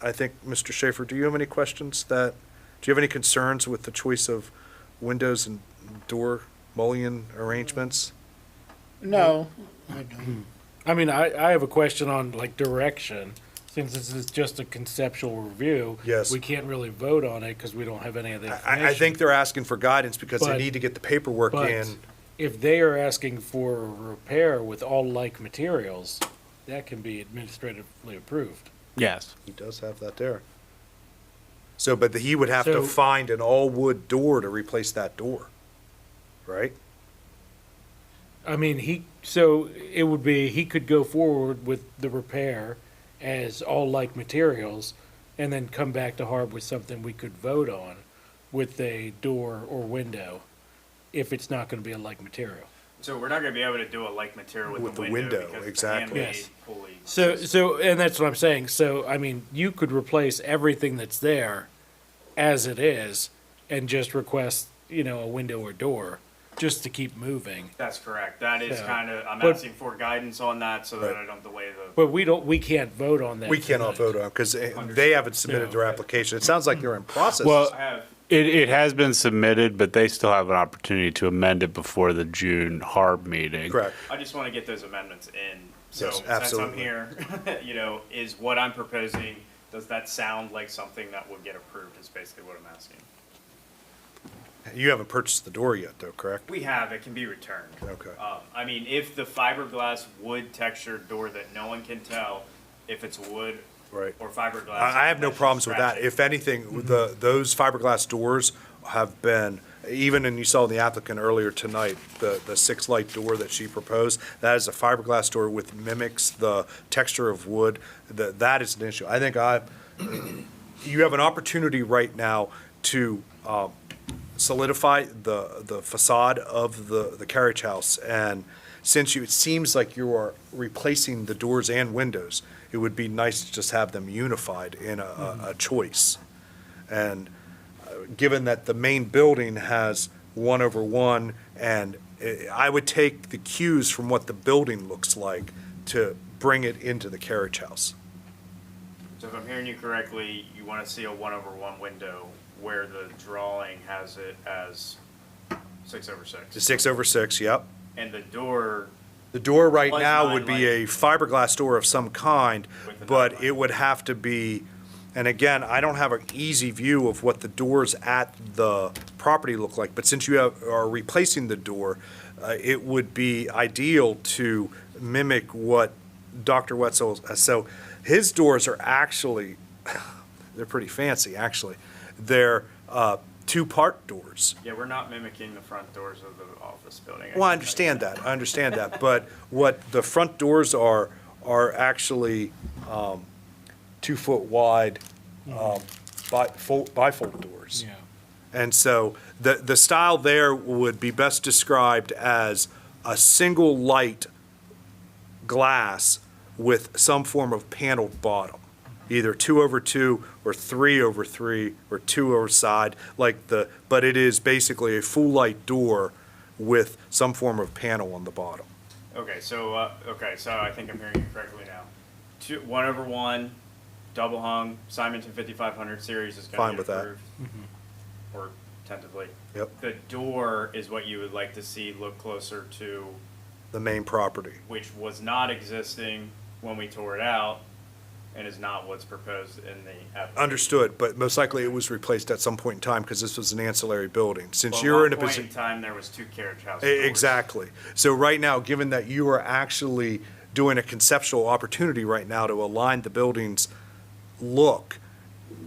I think, Mr. Schaefer, do you have any questions do you have any concerns with the choice of windows and door mullion arrangements? No, I don't. I mean, I have a question on like direction. Since this is just a conceptual review. Yes. We can't really vote on it because we don't have any of the information. I think they're asking for guidance because they But- need to get the paperwork But in. if they are asking for a repair with all like materials, that can be administratively approved. Yes. He does have that there. So, but he would have to So- find an all-wood door to replace that door, right? I mean, he could go forward with the repair as all like materials and then come back to HARB with something we could vote on with a door or window if it's not gonna be a like material. So we're not going to be able to do a like material with the window because exactly. it's Yes. handmade fully. So, and that's what I'm saying. So, I mean, you could replace everything that's there as it is and just request, a window or door just to keep moving. That's correct. That is Yeah. kind of, I'm But- asking for guidance on that so that Right. I don't delay the. But we can't vote on that. We cannot tonight. vote on, because they haven't submitted their application. It sounds like they're in process. Well, I have, it has been submitted, but they still have an opportunity to amend it before the June HARB meeting. Correct. I just want to get those amendments in. So Yes, since absolutely. I'm here, is what I'm proposing, does that sound like something that would get approved is basically what I'm asking. You haven't purchased the door yet, though, correct? We have, it can be returned. Okay. I mean, if the fiberglass wood textured door that no one can tell if it's wood Right. or fiberglass. I have no that's problems with that. scratching. If anything, those fiberglass doors have been, even, and you saw the applicant earlier tonight, the 6-light door that she proposed, that is a fiberglass door with mimics the texture of wood. That is an issue. I think you have an opportunity right now to solidify the facade of the carriage house. And since it seems like you are replacing the doors and windows, it would be nice to just have them unified in a choice. And given that the main building has 1/1, and I would take the cues from what the building looks like to bring it into the carriage house. So if I'm hearing you correctly, you want to see a 1/1 window where the drawing has it as 6/6. The 6/6, yep. And the door, The door right Was now nine would be light. a fiberglass door of some kind, With the but nine it would have to be, and again, I don't have an easy view of what the doors at the property look like, but since you are replacing the door, it would be ideal to mimic what Dr. Wetzel, so his doors are actually, they're pretty fancy, actually. They're two-part doors. Yeah, we're not mimicking the front doors of the office building. Well, I understand that, but what the front doors are actually 2-foot wide bifold doors. Yeah. And so the style there would be best described as a single light glass with some form of paneled bottom, either 2/2 or 3/3 or 2 over side, but it is basically a full light door with some form of panel on the bottom. Okay, so I think I'm hearing you correctly now. 1/1, double hung, Simonton 5500 series is Fine going to with be that. approved. Or tentatively. Yep. The door is what you would like to see look closer to, The main property. which was not existing when we tore it out, and is not what's proposed in the application. Understood, but most likely it was replaced at some point in time because this was an ancillary building. Since Well, you're in a At one point position. in time, there was 2 carriage house doors. Exactly. So right now, given that you are actually doing a conceptual opportunity right now to align the building's look,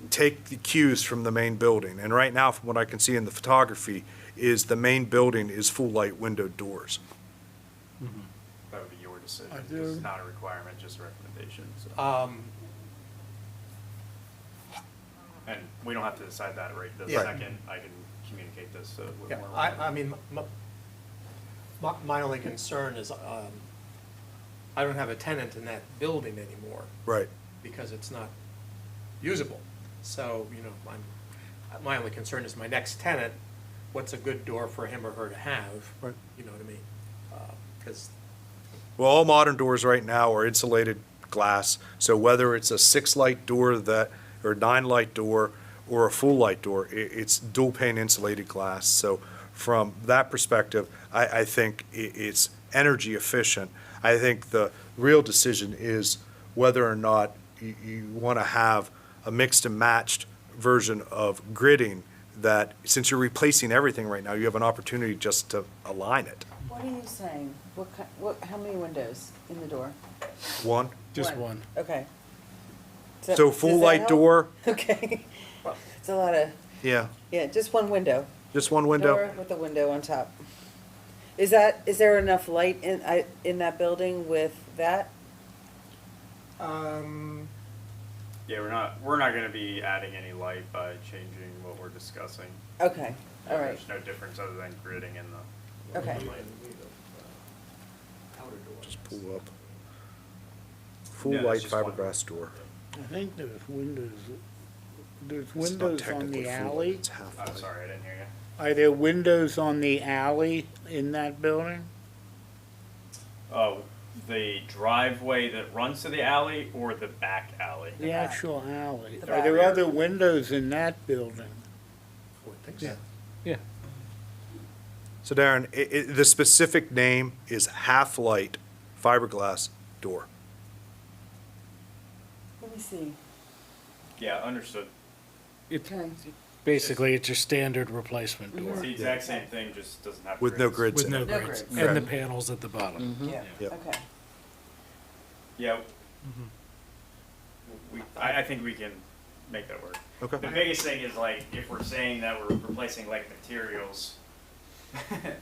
take the cues from the main building. And right now, from what I can see in the photography, is the main building is full light window doors. That would be your decision. I do. It's not a requirement, just a recommendation. So. And we don't have to decide that right this Yeah. second. I can communicate this a little Yeah, more. I mean, my only concern is, I don't have a tenant in that building anymore. Right. Because it's not usable. So, my only concern is my next tenant, what's a good door for him or her to have? Right. You know what I mean? Because Well, all modern doors right now are insulated glass, so whether it's a 6-light door or 9-light door, or a full light door, it's dual pane insulated glass. So from that perspective, I think it's energy efficient. I think the real decision is whether or not you want to have a mixed and matched version of gridding that, since you're replacing everything right now, you have an opportunity just to align it. What are you saying? How many windows in the door? One. Just one. Okay. So full light door, Okay. It's a lot of, yeah, yeah, just one window. just one window. Door with a window on top. Is there enough light in that building with that? Yeah, we're not gonna be adding any light by changing what we're discussing. Okay, all right, There's no difference other than gridding in the. okay. Just pull up. Full Yeah, light that's just one. fiberglass door. I think there's windows It's not on technically the full light, alley. it's half I'm light. sorry, I didn't hear you. Are there windows on the alley in that building? Oh, the driveway that runs to the alley or the back alley? The actual alley. The Are there back. other windows in that building? I would think so. Yeah. So Darren, the specific name is half-light fiberglass door. Let me see. Yeah, understood. Okay. Basically, it's your standard replacement It's door the exact same thing, just doesn't have. With no grids. grids with in no it. No grids grids. and the Correct. panels at the bottom. Yeah, Yep. okay. Yeah. I think we can make that work. Okay. The biggest thing is like, if we're saying that we're replacing like materials,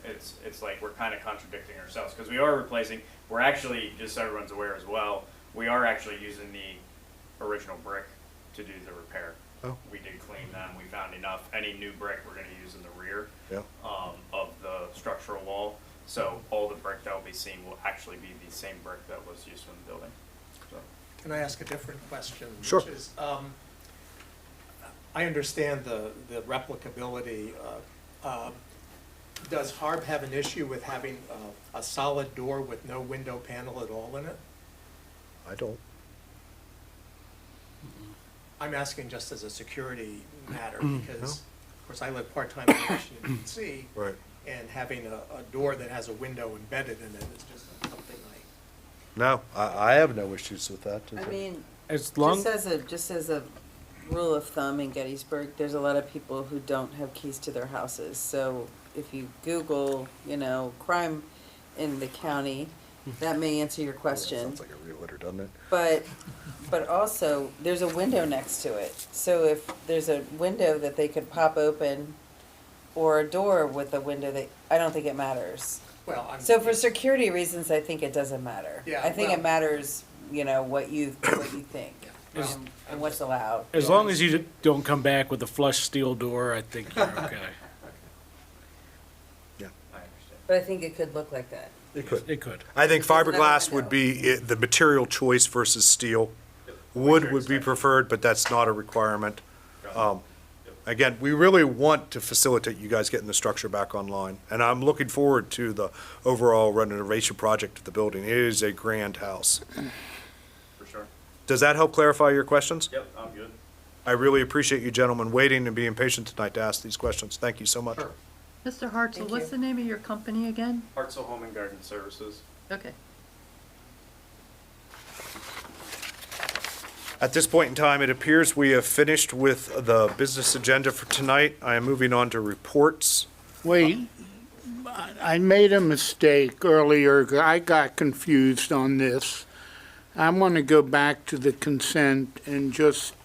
it's like we're kind of contradicting ourselves, because we are replacing, we're actually, just so everyone's aware as well, we are actually using the original brick to do the repair. Oh. We did clean them, we found enough, any new brick we're gonna use in the rear Yeah. of the structural wall, so all the brick that will be seen will actually be the same brick that was used in the building. So. Can I ask a different question? Sure. Which is, I understand the replicability. Does HARB have an issue with having a solid door with no window panel at all in it? I don't. I'm asking just as a security matter, because, of course, I live part-time in Washington DC. Right. And having a door that has a window embedded in it is just something No, I have no issues with that. I mean, As long, just as a rule of thumb in Gettysburg, there's a lot of people who don't have keys to their houses. So if you Google, crime in the county, that may answer your question. Sounds like a realtor, doesn't it? But also, there's a window next to it. So if there's a window that they could pop open, or a door with a window, I don't think it matters. Well, So for security reasons, I think it doesn't matter. Yeah, I think well- it matters, what you think, and what's allowed. As long as you don't come back with a flush steel door, I think you're okay. But I think it could look like that. It could. It could. I think Because of that fiberglass window. would be the material choice versus steel. Wood would be preferred, but that's not a requirement. Again, we really want to facilitate you guys getting the structure back online, and I'm looking forward to the overall renovation project of the building. It is a grand house. For sure. Does that help clarify your questions? Yep, I'm good. I really appreciate you gentlemen waiting and being patient tonight to ask these questions. Thank you so much. Sure. Mr. Hartzell, what's the name of your company again? Hartzell Home and Garden Services. Okay. At this point in time, it appears we have finished with the business agenda for tonight. I am moving on to reports. Wait, I made a mistake earlier. I got confused on this. I want to go back to the consent and just,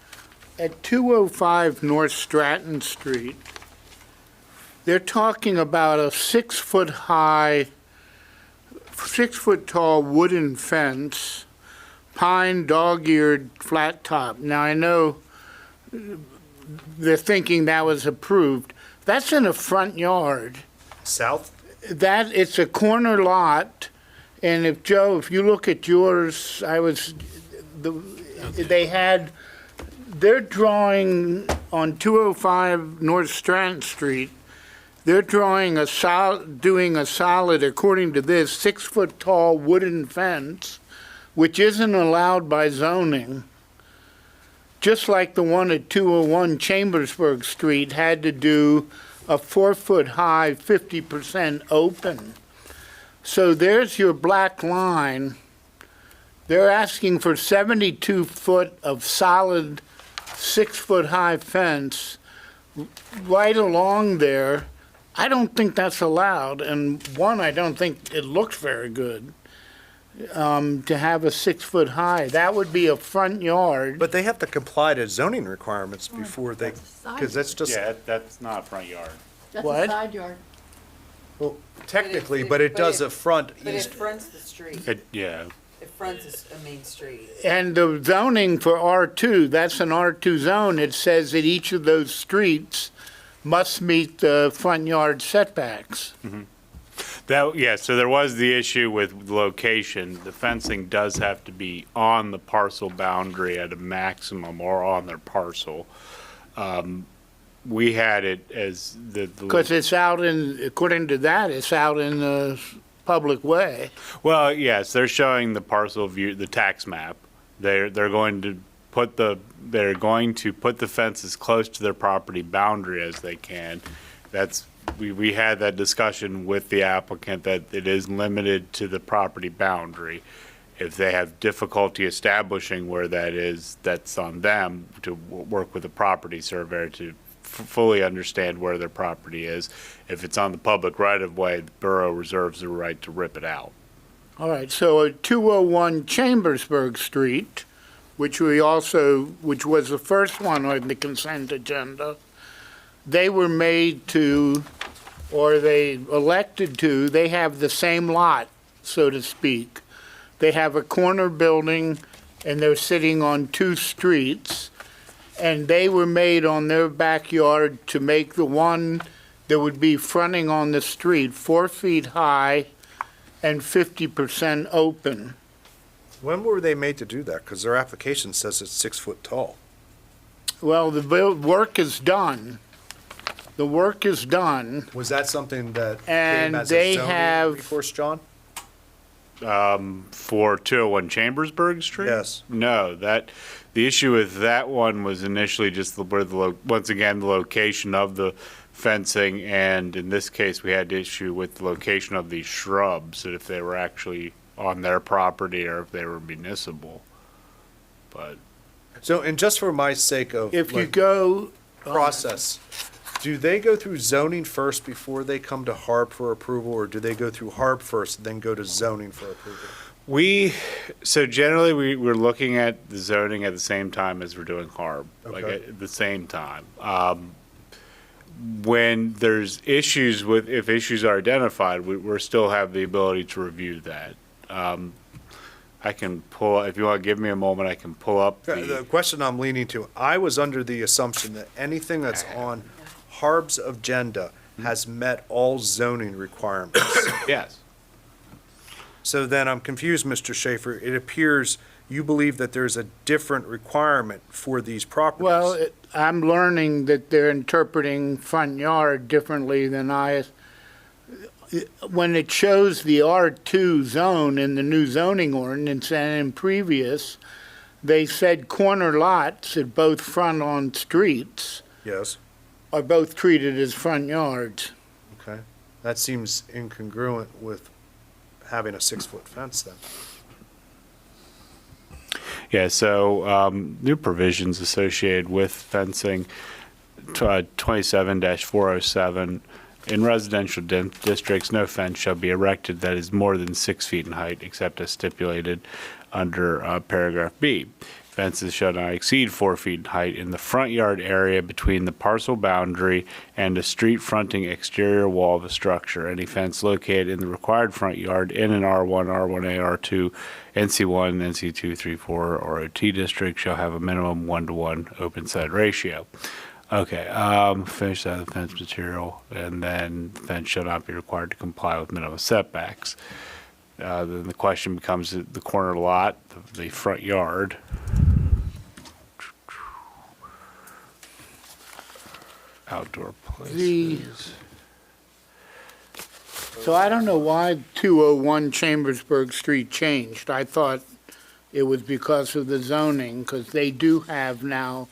at 205 North Stratton Street, they're talking about a 6-foot-high, 6-foot-tall wooden fence, pine, dog-eared, flat top. Now, I know they're thinking that was approved. That's in a front yard. South? It's a corner lot, and if, Joe, if you look at yours, they're drawing on 205 North Stratton Street, they're doing a solid, according to this, 6-foot-tall wooden fence, which isn't allowed by zoning, just like the one at 201 Chambersburg Street had to do a 4-foot-high, 50% open. So there's your black line. They're asking for 72 foot of solid 6-foot-high fence right along there. I don't think that's allowed, and one, I don't think it looks very good. To have a 6-foot-high, that would be a front yard. But they have to comply to zoning requirements before they, because that's just, Yeah, that's not a front yard. That's What? a side yard. well, technically, but it does a front But it east. fronts the street. Yeah. It fronts a main street. And the zoning for R2, that's an R2 zone, it says that each of those streets must meet the front yard setbacks. So there was the issue with location. The fencing does have to be on the parcel boundary at a maximum or on their parcel. We had it as Because it's out in, according to that, it's out in the public way. Well, yes, they're showing the parcel view, the tax map. They're going to put the fence as close to their property boundary as they can. We had that discussion with the applicant that it is limited to the property boundary. If they have difficulty establishing where that is, that's on them to work with a property surveyor to fully understand where their property is. If it's on the public right-of-way, the borough reserves the right to rip it out. All right, so at 201 Chambersburg Street, which was the first one on the consent agenda, they were made to, or they elected to, they have the same lot, so to speak. They have a corner building, and they're sitting on two streets, and they were made on their backyard to make the one that would be fronting on the street 4 feet high and 50% open. When were they made to do that? Because their application says it's 6 foot tall. Well, the work is done. The work is done. Was that something that And came as they a zoning have- recourse, John? For 201 Chambersburg Street? Yes. No, the issue with that one was initially just once again, the location of the fencing, and in this case, we had the issue with the location of these shrubs, and if they were actually on their property or if they were municipal. But So, and just for my sake of If you like, go, process, Do they go through zoning first before they come to HARB for approval, or do they go through HARB first, then go to zoning for approval? So generally, we're looking at the zoning at the same time as we're doing HARB, like Okay. at the same time. When there's issues with, if issues are identified, we're still have the ability to review that. I can pull, if you want to give me a moment, I can pull up The question I'm leaning to, I was under the assumption that anything that's on HARB's agenda has met all zoning requirements. Yes. So then I'm confused, Mr. Schaefer. It appears you believe that there's a different requirement for these properties. Well, I'm learning that they're interpreting front yard differently than I. When it shows the R2 zone in the new zoning ordinance and in previous, they said corner lots at both front on streets Yes, are both treated as front yards. okay. That seems incongruent with having a 6-foot fence then. Yeah, so new provisions associated with fencing, 27-407. In residential districts, no fence shall be erected that is more than 6 feet in height, except as stipulated under paragraph B. Fences shall not exceed 4 feet in height in the front yard area between the parcel boundary and a street fronting exterior wall of a structure. Any fence located in the required front yard in an R1, R1A, R2, NC1, NC2, 3, 4, or OT district shall have a minimum 1-to-1 open side ratio. Okay, finish that fence material, and then the fence shall not be required to comply with minimum setbacks. Then the question becomes the corner lot, the front yard. Outdoor places. So I don't know why 201 Chambersburg Street changed. I thought it was because of the zoning, because they do have now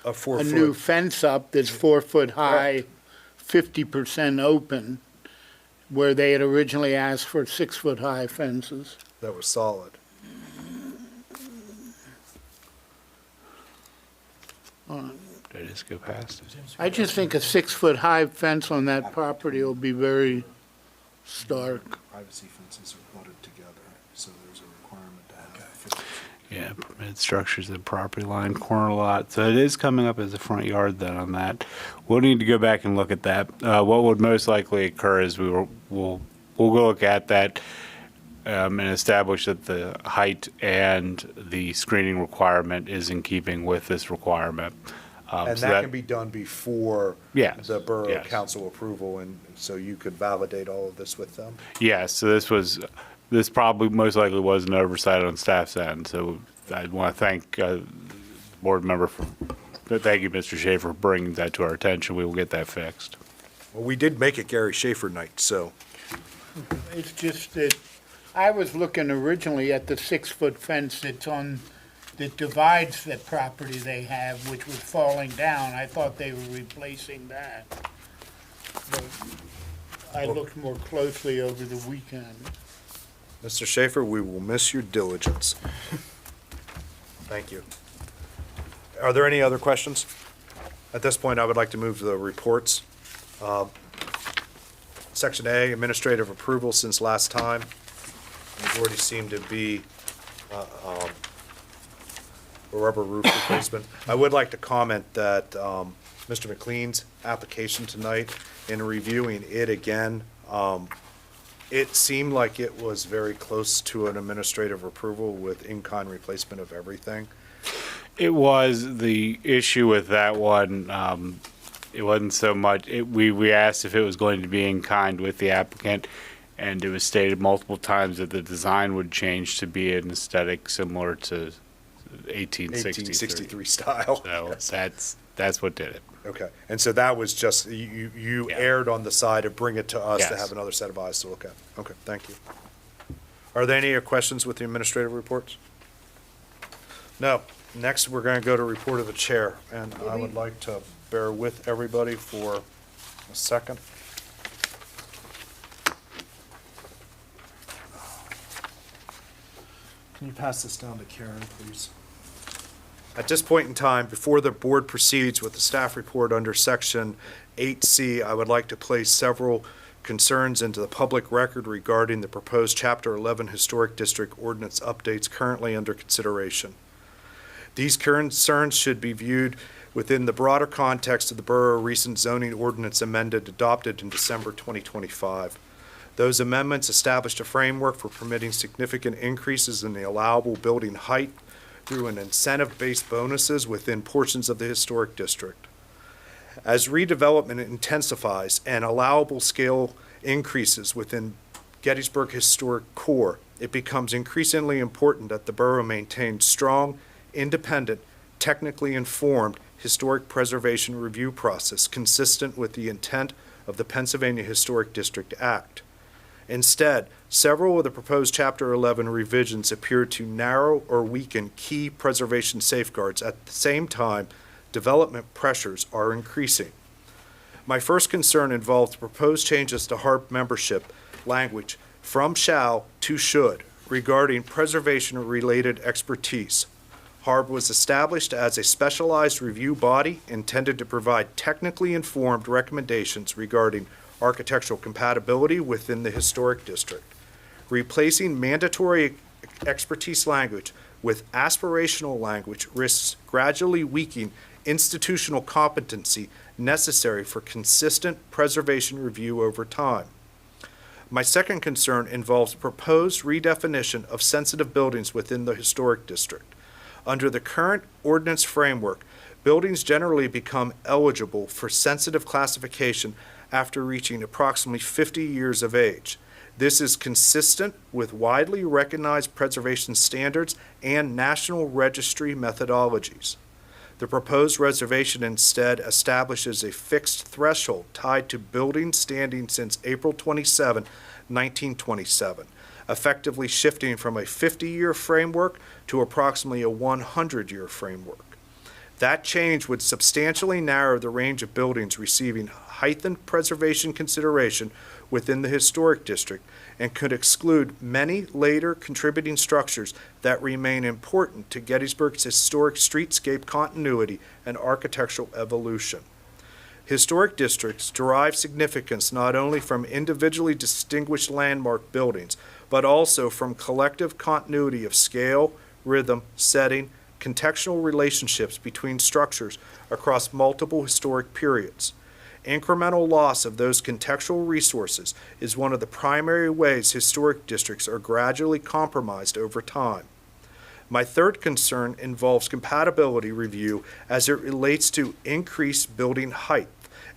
A a 4-foot. new fence up that's 4 foot high, 50% open, where they had originally asked for 6 foot high fences. That was solid. Did I just go past it? I just think a 6 foot high fence on that property will be very stark. Privacy fences are butted together, so there's a requirement to have 50. Yeah, permitted structures at property line, corner lot. So it is coming up as a front yard then on that. We'll need to go back and look at that. What would most likely occur is we'll go look at that and establish that the height and the screening requirement is in keeping with this requirement. And so that can be done before Yes, the borough yes. council approval, and so you could validate all of this with them? Yes, so this probably most likely was an oversight on staff's end. So I want to thank board member thank you, Mr. Schaefer, for bringing that to our attention. We will get that fixed. Well, we did make it Gary Schaefer night, so. It's just that I was looking originally at the 6 foot fence that divides the property they have, which was falling down. I thought they were replacing that. But I looked more closely over the weekend. Mr. Schaefer, we will miss your diligence. Thank you. Are there any other questions? At this point, I would like to move to the reports. Section A, administrative approval since last time. Majority seemed to be a rubber roof replacement. I would like to comment that Mr. McLean's application tonight, in reviewing it again, it seemed like it was very close to an administrative approval with in-kind replacement of everything. It was the issue with that one. It wasn't so much, we asked if it was going to be in kind with the applicant, and it was stated multiple times that the design would change to be an aesthetic similar to 1863 style. So Yes. that's what did it. Okay, and so that was just, you erred on the side of bring it to us to Yes. have another set of eyes to look at. Okay, thank you. Are there any questions with the administrative reports? No. Next, we're going to go to report of the chair, and I would like to bear with everybody for a second. Can you pass this down to Karen, please? At this point in time, before the board proceeds with the staff report under section 8C, I would like to place several concerns into the public record regarding the proposed Chapter 11 Historic District Ordinance updates currently under consideration. These concerns should be viewed within the broader context of the borough recent zoning ordinance amended adopted in December 2025. Those amendments established a framework for permitting significant increases in the allowable building height through an incentive-based bonuses within portions of the historic district. As redevelopment intensifies and allowable scale increases within Gettysburg Historic Core, it becomes increasingly important that the borough maintain strong, independent, technically informed historic preservation review process consistent with the intent of the Pennsylvania Historic District Act. Instead, several of the proposed Chapter 11 revisions appear to narrow or weaken key preservation safeguards. At the same time, development pressures are increasing. My first concern involves proposed changes to HARB membership language from shall to should regarding preservation-related expertise. HARB was established as a specialized review body intended to provide technically informed recommendations regarding architectural compatibility within the historic district. Replacing mandatory expertise language with aspirational language risks gradually weakening institutional competency necessary for consistent preservation review over time. My second concern involves proposed redefinition of sensitive buildings within the historic district. Under the current ordinance framework, buildings generally become eligible for sensitive classification after reaching approximately 50 years of age. This is consistent with widely recognized preservation standards and National Registry methodologies. The proposed reservation instead establishes a fixed threshold tied to buildings standing since April 27, 1927, effectively shifting from a 50-year framework to approximately a 100-year framework. That change would substantially narrow the range of buildings receiving heightened preservation consideration within the historic district and could exclude many later contributing structures that remain important to Gettysburg's historic streetscape continuity and architectural evolution. Historic districts derive significance not only from individually distinguished landmark buildings, but also from collective continuity of scale, rhythm, setting, contextual relationships between structures across multiple historic periods. Incremental loss of those contextual resources is one of the primary ways historic districts are gradually compromised over time. My third concern involves compatibility review as it relates to increased building height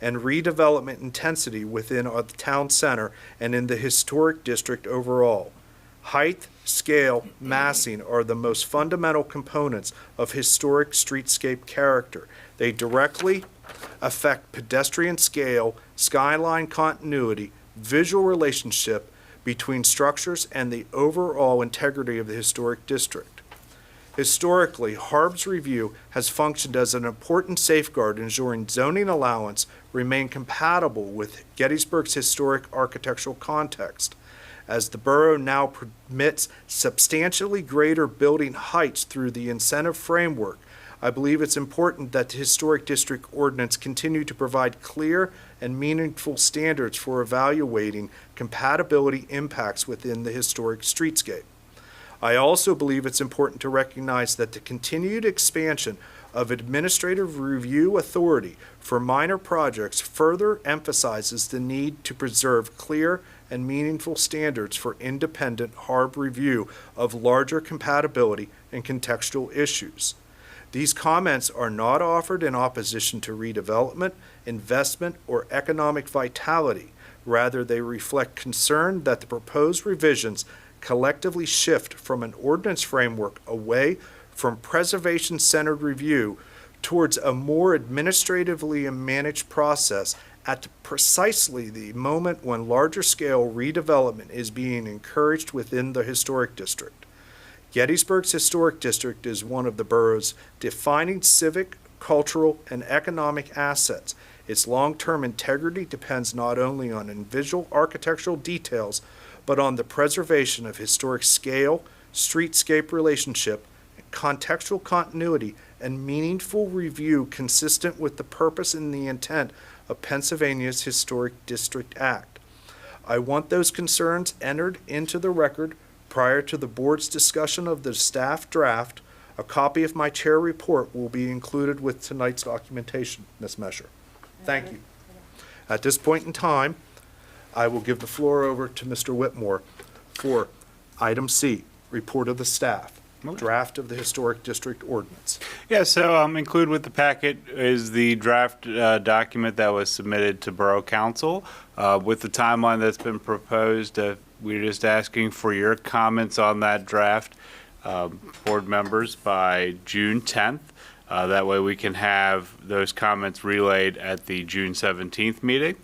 and redevelopment intensity within the town center and in the historic district overall. Height, scale, massing are the most fundamental components of historic streetscape character. They directly affect pedestrian scale, skyline continuity, visual relationship between structures, and the overall integrity of the historic district. Historically, HARB's review has functioned as an important safeguard ensuring zoning allowance remain compatible with Gettysburg's historic architectural context. As the borough now permits substantially greater building heights through the incentive framework, I believe it's important that the Historic District Ordinance continue to provide clear and meaningful standards for evaluating compatibility impacts within the historic streetscape. I also believe it's important to recognize that the continued expansion of administrative review authority for minor projects further emphasizes the need to preserve clear and meaningful standards for independent HARB review of larger compatibility and contextual issues. These comments are not offered in opposition to redevelopment, investment, or economic vitality. Rather, they reflect concern that the proposed revisions collectively shift from an ordinance framework away from preservation-centered review towards a more administratively managed process at precisely the moment when larger-scale redevelopment is being encouraged within the historic district. Gettysburg's historic district is one of the borough's defining civic, cultural, and economic assets. Its long-term integrity depends not only on visual architectural details, but on the preservation of historic scale, streetscape relationship, contextual continuity, and meaningful review consistent with the purpose and the intent of Pennsylvania's Historic District Act. I want those concerns entered into the record prior to the board's discussion of the staff draft. A copy of my chair report will be included with tonight's documentation, Ms. Messer. Thank you. At this point in time, I will give the floor over to Mr. Whitmore for item C, report of the staff, draft of the Historic District Ordinance. Yeah, so included with the packet is the draft document that was submitted to Borough Council. With the timeline that's been proposed, we're just asking for your comments on that draft, board members, by June 10th. That way we can have those comments relayed at the June 17th meeting.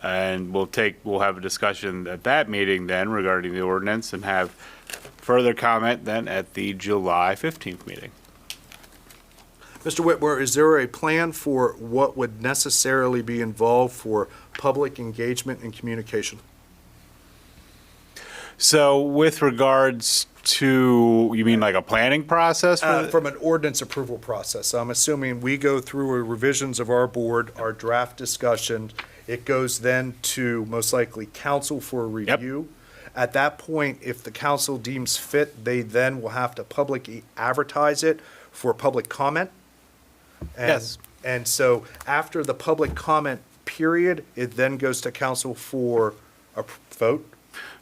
And we'll have a discussion at that meeting then regarding the ordinance and have further comment then at the July 15th meeting. Mr. Whitmore, is there a plan for what would necessarily be involved for public engagement and communication? So with regards to, you mean like a planning process? From an ordinance approval process. I'm assuming we go through revisions of our board, our draft discussion. It goes then to most likely council for review. Yep. At that point, if the council deems fit, they then will have to publicly advertise it for public comment. And, yes. And so after the public comment period, it then goes to council for a vote.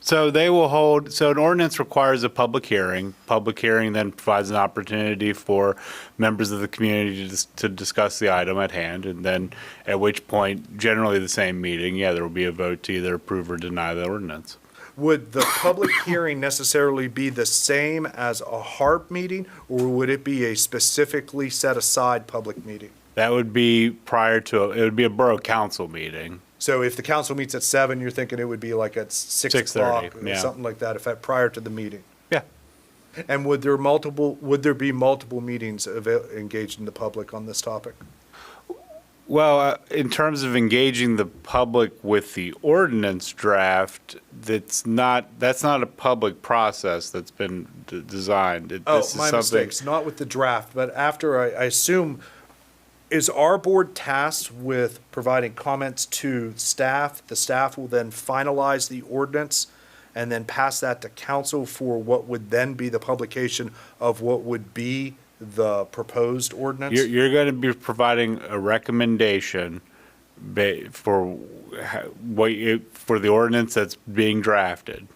So they will hold, so an ordinance requires a public hearing. Public hearing then provides an opportunity for members of the community to discuss the item at hand, and then at which point, generally the same meeting, yeah, there will be a vote to either approve or deny the ordinance. Would the public hearing necessarily be the same as a HARB meeting, or would it be a specifically set-aside public meeting? That would be prior to, it would be a borough council meeting. So if the council meets at 7, you're thinking it would be like at 6 o'clock, or yeah. something like that, prior to the meeting? Yeah. And would there be multiple meetings engaged in the public on this topic? Well, in terms of engaging the public with the ordinance draft, that's not a public process that's been designed. My mistakes, not with the draft, but after, I assume, is our board tasked with providing comments to staff? The staff will then finalize the ordinance and then pass that to council for what would then be the publication of what would be the proposed ordinance? You're going to be providing a recommendation for the ordinance that's being drafted.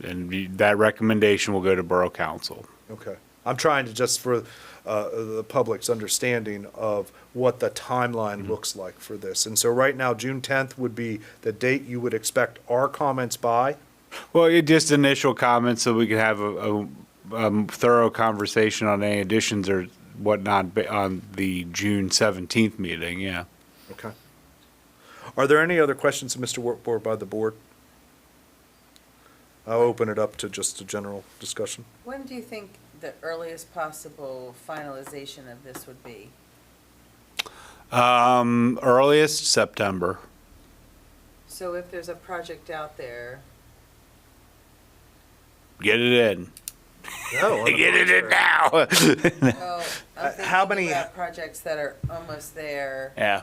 And that recommendation will go to Borough Council. Okay. I'm trying to just for the public's understanding of what the timeline looks like for this. And so right now, June 10th would be the date you would expect our comments by? Well, just initial comments so we can have a thorough conversation on any additions or whatnot on the June 17th meeting, yeah. Okay. Are there any other questions of Mr. Whitmore by the board? I'll open it up to just a general discussion. When do you think the earliest possible finalization of this would be? Earliest September. So if there's a project out there. Get it in. No, get it in now. Well, I'm how many about projects that are almost there? Yeah.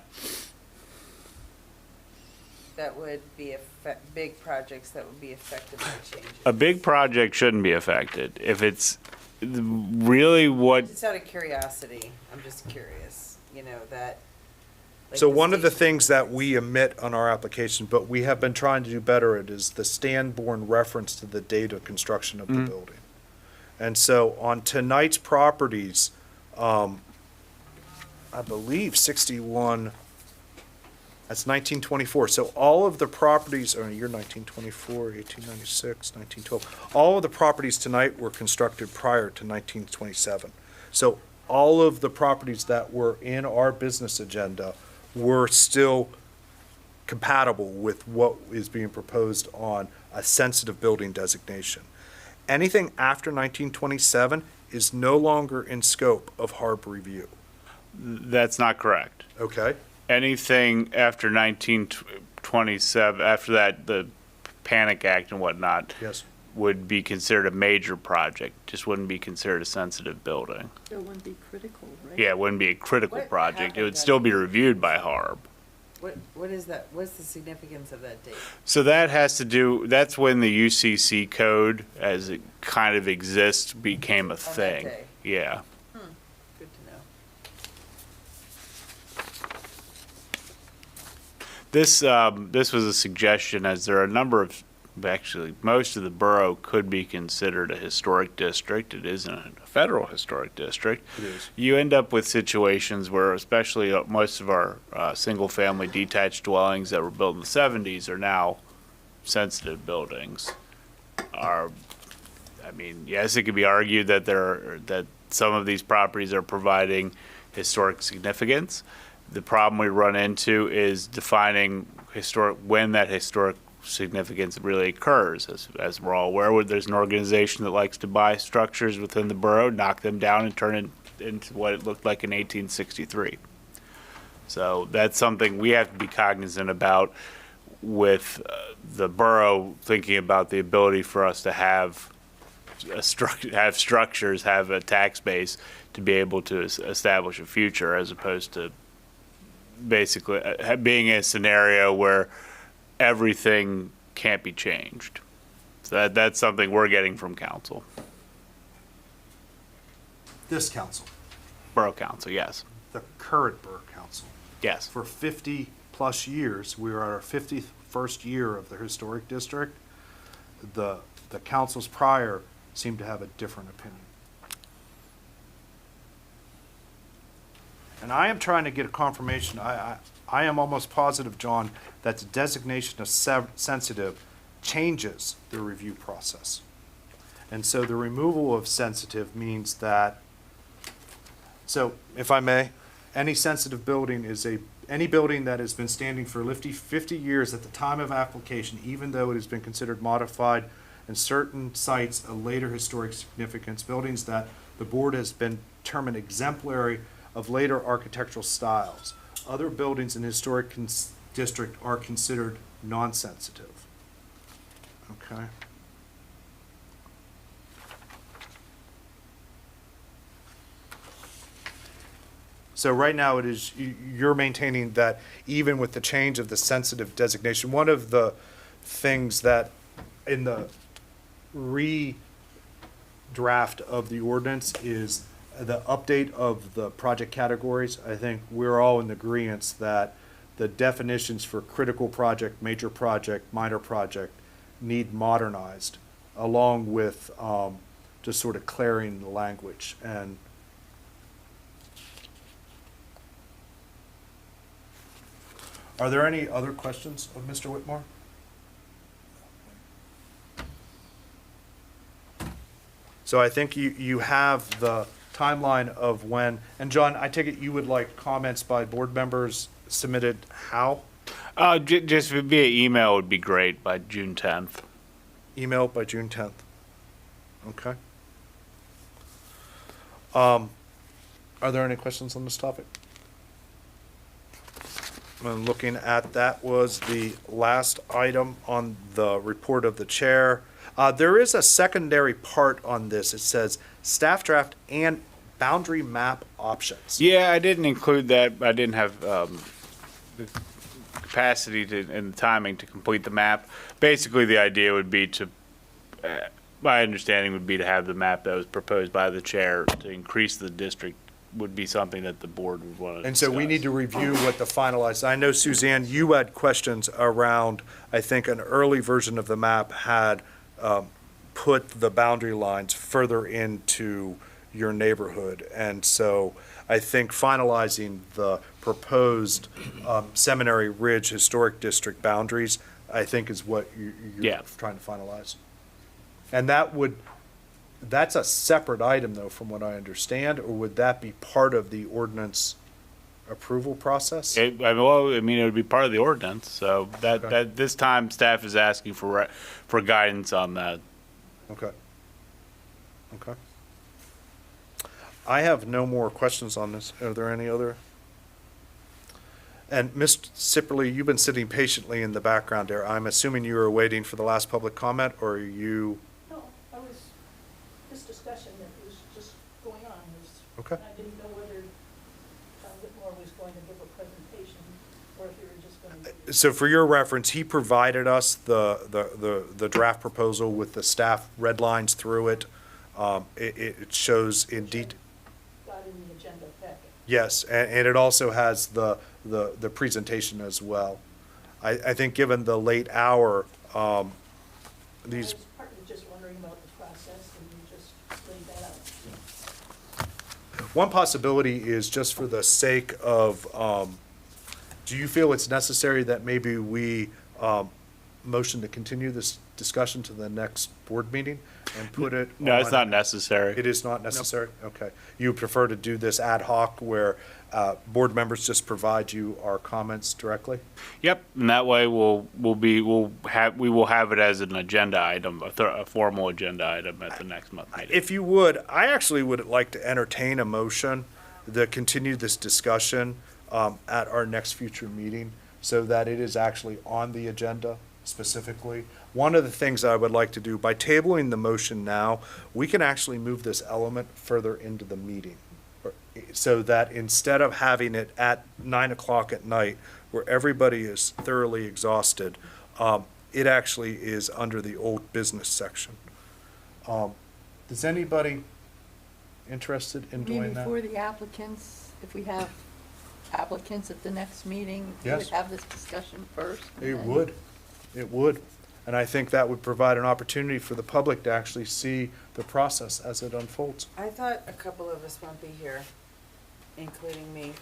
That would be big projects that would be affected by changes. A big project shouldn't be affected. If it's really what. Just out of curiosity, I'm just curious, that. So one of the things that we omit on our application, but we have been trying to do better at, is the Sanborn reference to the date of construction of the building. And so on tonight's properties, I believe 61, that's 1924. So all of the properties, or year 1924, 1896, 1912, all of the properties tonight were constructed prior to 1927. So all of the properties that were in our business agenda were still compatible with what is being proposed on a sensitive building designation. Anything after 1927 is no longer in scope of HARB review. That's not correct. Okay. Anything after 1927, after that, the Panic Act and whatnot. Yes. would be considered a major project, just wouldn't be considered a sensitive building. So it wouldn't be critical, right? Yeah, it wouldn't be a critical What project. It happened would that still be day? reviewed by HARB. What is that, what's the significance of that date? So that has to do, that's when the UCC code, as it kind of exists, became a that thing. day. Yeah. Good to know. This was a suggestion, as there are a number of, actually, most of the borough could be considered a historic district. It isn't a federal historic district. It is. You end up with situations where, especially most of our single-family detached dwellings that were built in the 70s are now sensitive buildings. I mean, yes, it could be argued that that some of these properties are providing historic significance. The problem we run into is defining when that historic significance really occurs. As we're all aware, there's an organization that likes to buy structures within the borough, knock them down, and turn it into what it looked like in 1863. So that's something we have to be cognizant about with the borough thinking about the ability for us to have structures, have a tax base to be able to establish a future, as opposed to basically being a scenario where everything can't be changed. So that's something we're getting from council. This council, Borough council, yes. the current borough council, Yes. for 50-plus years, we are at our 51st year of the historic district. The councils prior seem to have a different opinion. And I am trying to get a confirmation, I am almost positive, John, that the designation of sensitive changes the review process. And so the removal of sensitive means that, so if I may, any sensitive building is any building that has been standing for 50 years at the time of application, even though it has been considered modified in certain sites of later historic significance, buildings that the board has been determined exemplary of later architectural styles. Other buildings in the historic district are considered non-sensitive. Okay. So right now it is, you're maintaining that even with the change of the sensitive designation, one of the things that in the redraft of the ordinance is the update of the project categories. I think we're all in agreement that the definitions for critical project, major project, minor project need modernized, along with just sort of clearing the language. And are there any other questions of Mr. Whitmore? So I think you have the timeline of when, and John, I take it you would like comments by board members submitted how? Just via email would be great by June 10th. Email by June 10th. Okay. Are there any questions on this topic? I'm looking at, that was the last item on the report of the chair. There is a secondary part on this. It says staff draft and boundary map options. Yeah, I didn't include that. I didn't have the capacity and the timing to complete the map. Basically, the idea would be to, my understanding would be to have the map that was proposed by the chair to increase the district would be something that the board would want to And so we need to review what the finalized, I know Suzanne, you had questions around, I think an early version of the map had put the boundary lines further into your neighborhood. And so I think finalizing the proposed Seminary Ridge Historic District boundaries, I think is what you're trying to finalize. And that's a separate item though, from what I understand, or would that be part of the ordinance approval process? It would be part of the ordinance, so that this time staff is asking for guidance on that. Okay. Okay. I have no more questions on this. Are there any other? And Ms. Sipperly, you've been sitting patiently in the background there. I'm assuming you were waiting for the last public comment, or are you Okay. I didn't know whether Whitmore was going to give a presentation or if you were just going to. So for your reference, he provided us the draft proposal with the staff red lines through it. It shows in detail. Got in the agenda packet. Yes, and it also has the presentation as well. I think given the late hour, these, I was partly just wondering about the process and you just laid that out. one possibility is just for the sake of, do you feel it's necessary that maybe we motion to continue this discussion to the next board meeting and put it No, it's on- not necessary. It is not necessary? Okay. You prefer to do this ad hoc where board members just provide you our comments directly? Yep, and that way we will have it as an agenda item, a formal agenda item at the next month meeting. If you would, I actually would like to entertain a motion to continue this discussion at our next future meeting so that it is actually on the agenda specifically. One of the things I would like to do, by tabling the motion now, we can actually move this element further into the meeting. So that instead of having it at 9 o'clock at night where everybody is thoroughly exhausted, it actually is under the old business section. Is anybody interested in Maybe doing that? for the applicants, if we have applicants at the next meeting, we Yes. would have this discussion first. and It then- would. It would. And I think that would provide an opportunity for the public to actually see the process as it unfolds. I thought a couple of us won't be here, including me.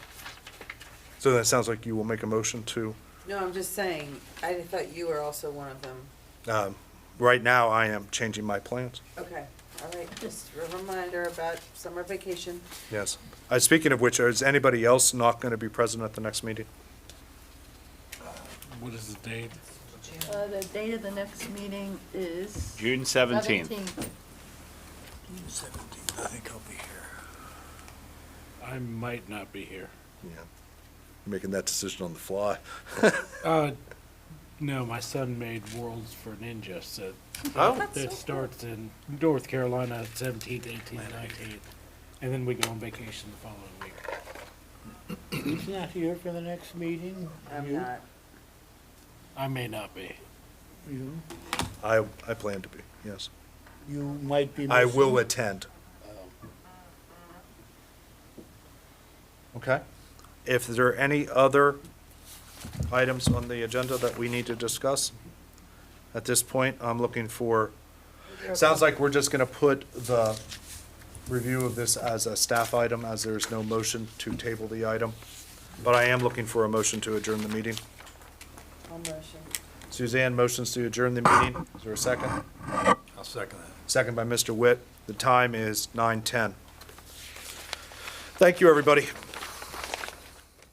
So that sounds like you will make a motion to, No, I'm just saying, I thought you were also one of them. right now, I am changing my plans. Okay, all right, just a reminder about summer vacation. Yes. Speaking of which, is anybody else not going to be present at the next meeting? What is the date? The date of the next meeting is. June 17th. 17th, I think I'll be here. I might not be here. Yeah. Making that decision on the fly. No, my son made Worlds for Ninja, so Oh. that starts in North Carolina, 17th, 18th, 19th, and then we go on vacation the following week. Who's not here for the next meeting? I'm You? not. I may not be. You? I plan to be, yes. You might be I missing. will attend. Okay. If there are any other items on the agenda that we need to discuss, at this point, I'm looking for, sounds like we're just going to put the review of this as a staff item, as there's no motion to table the item. But I am looking for a motion to adjourn the meeting. I'll motion. Suzanne motions to adjourn the meeting. Is there a second? I'll second that. Second by Mr. Witt. The time is 9:10. Thank you, everybody.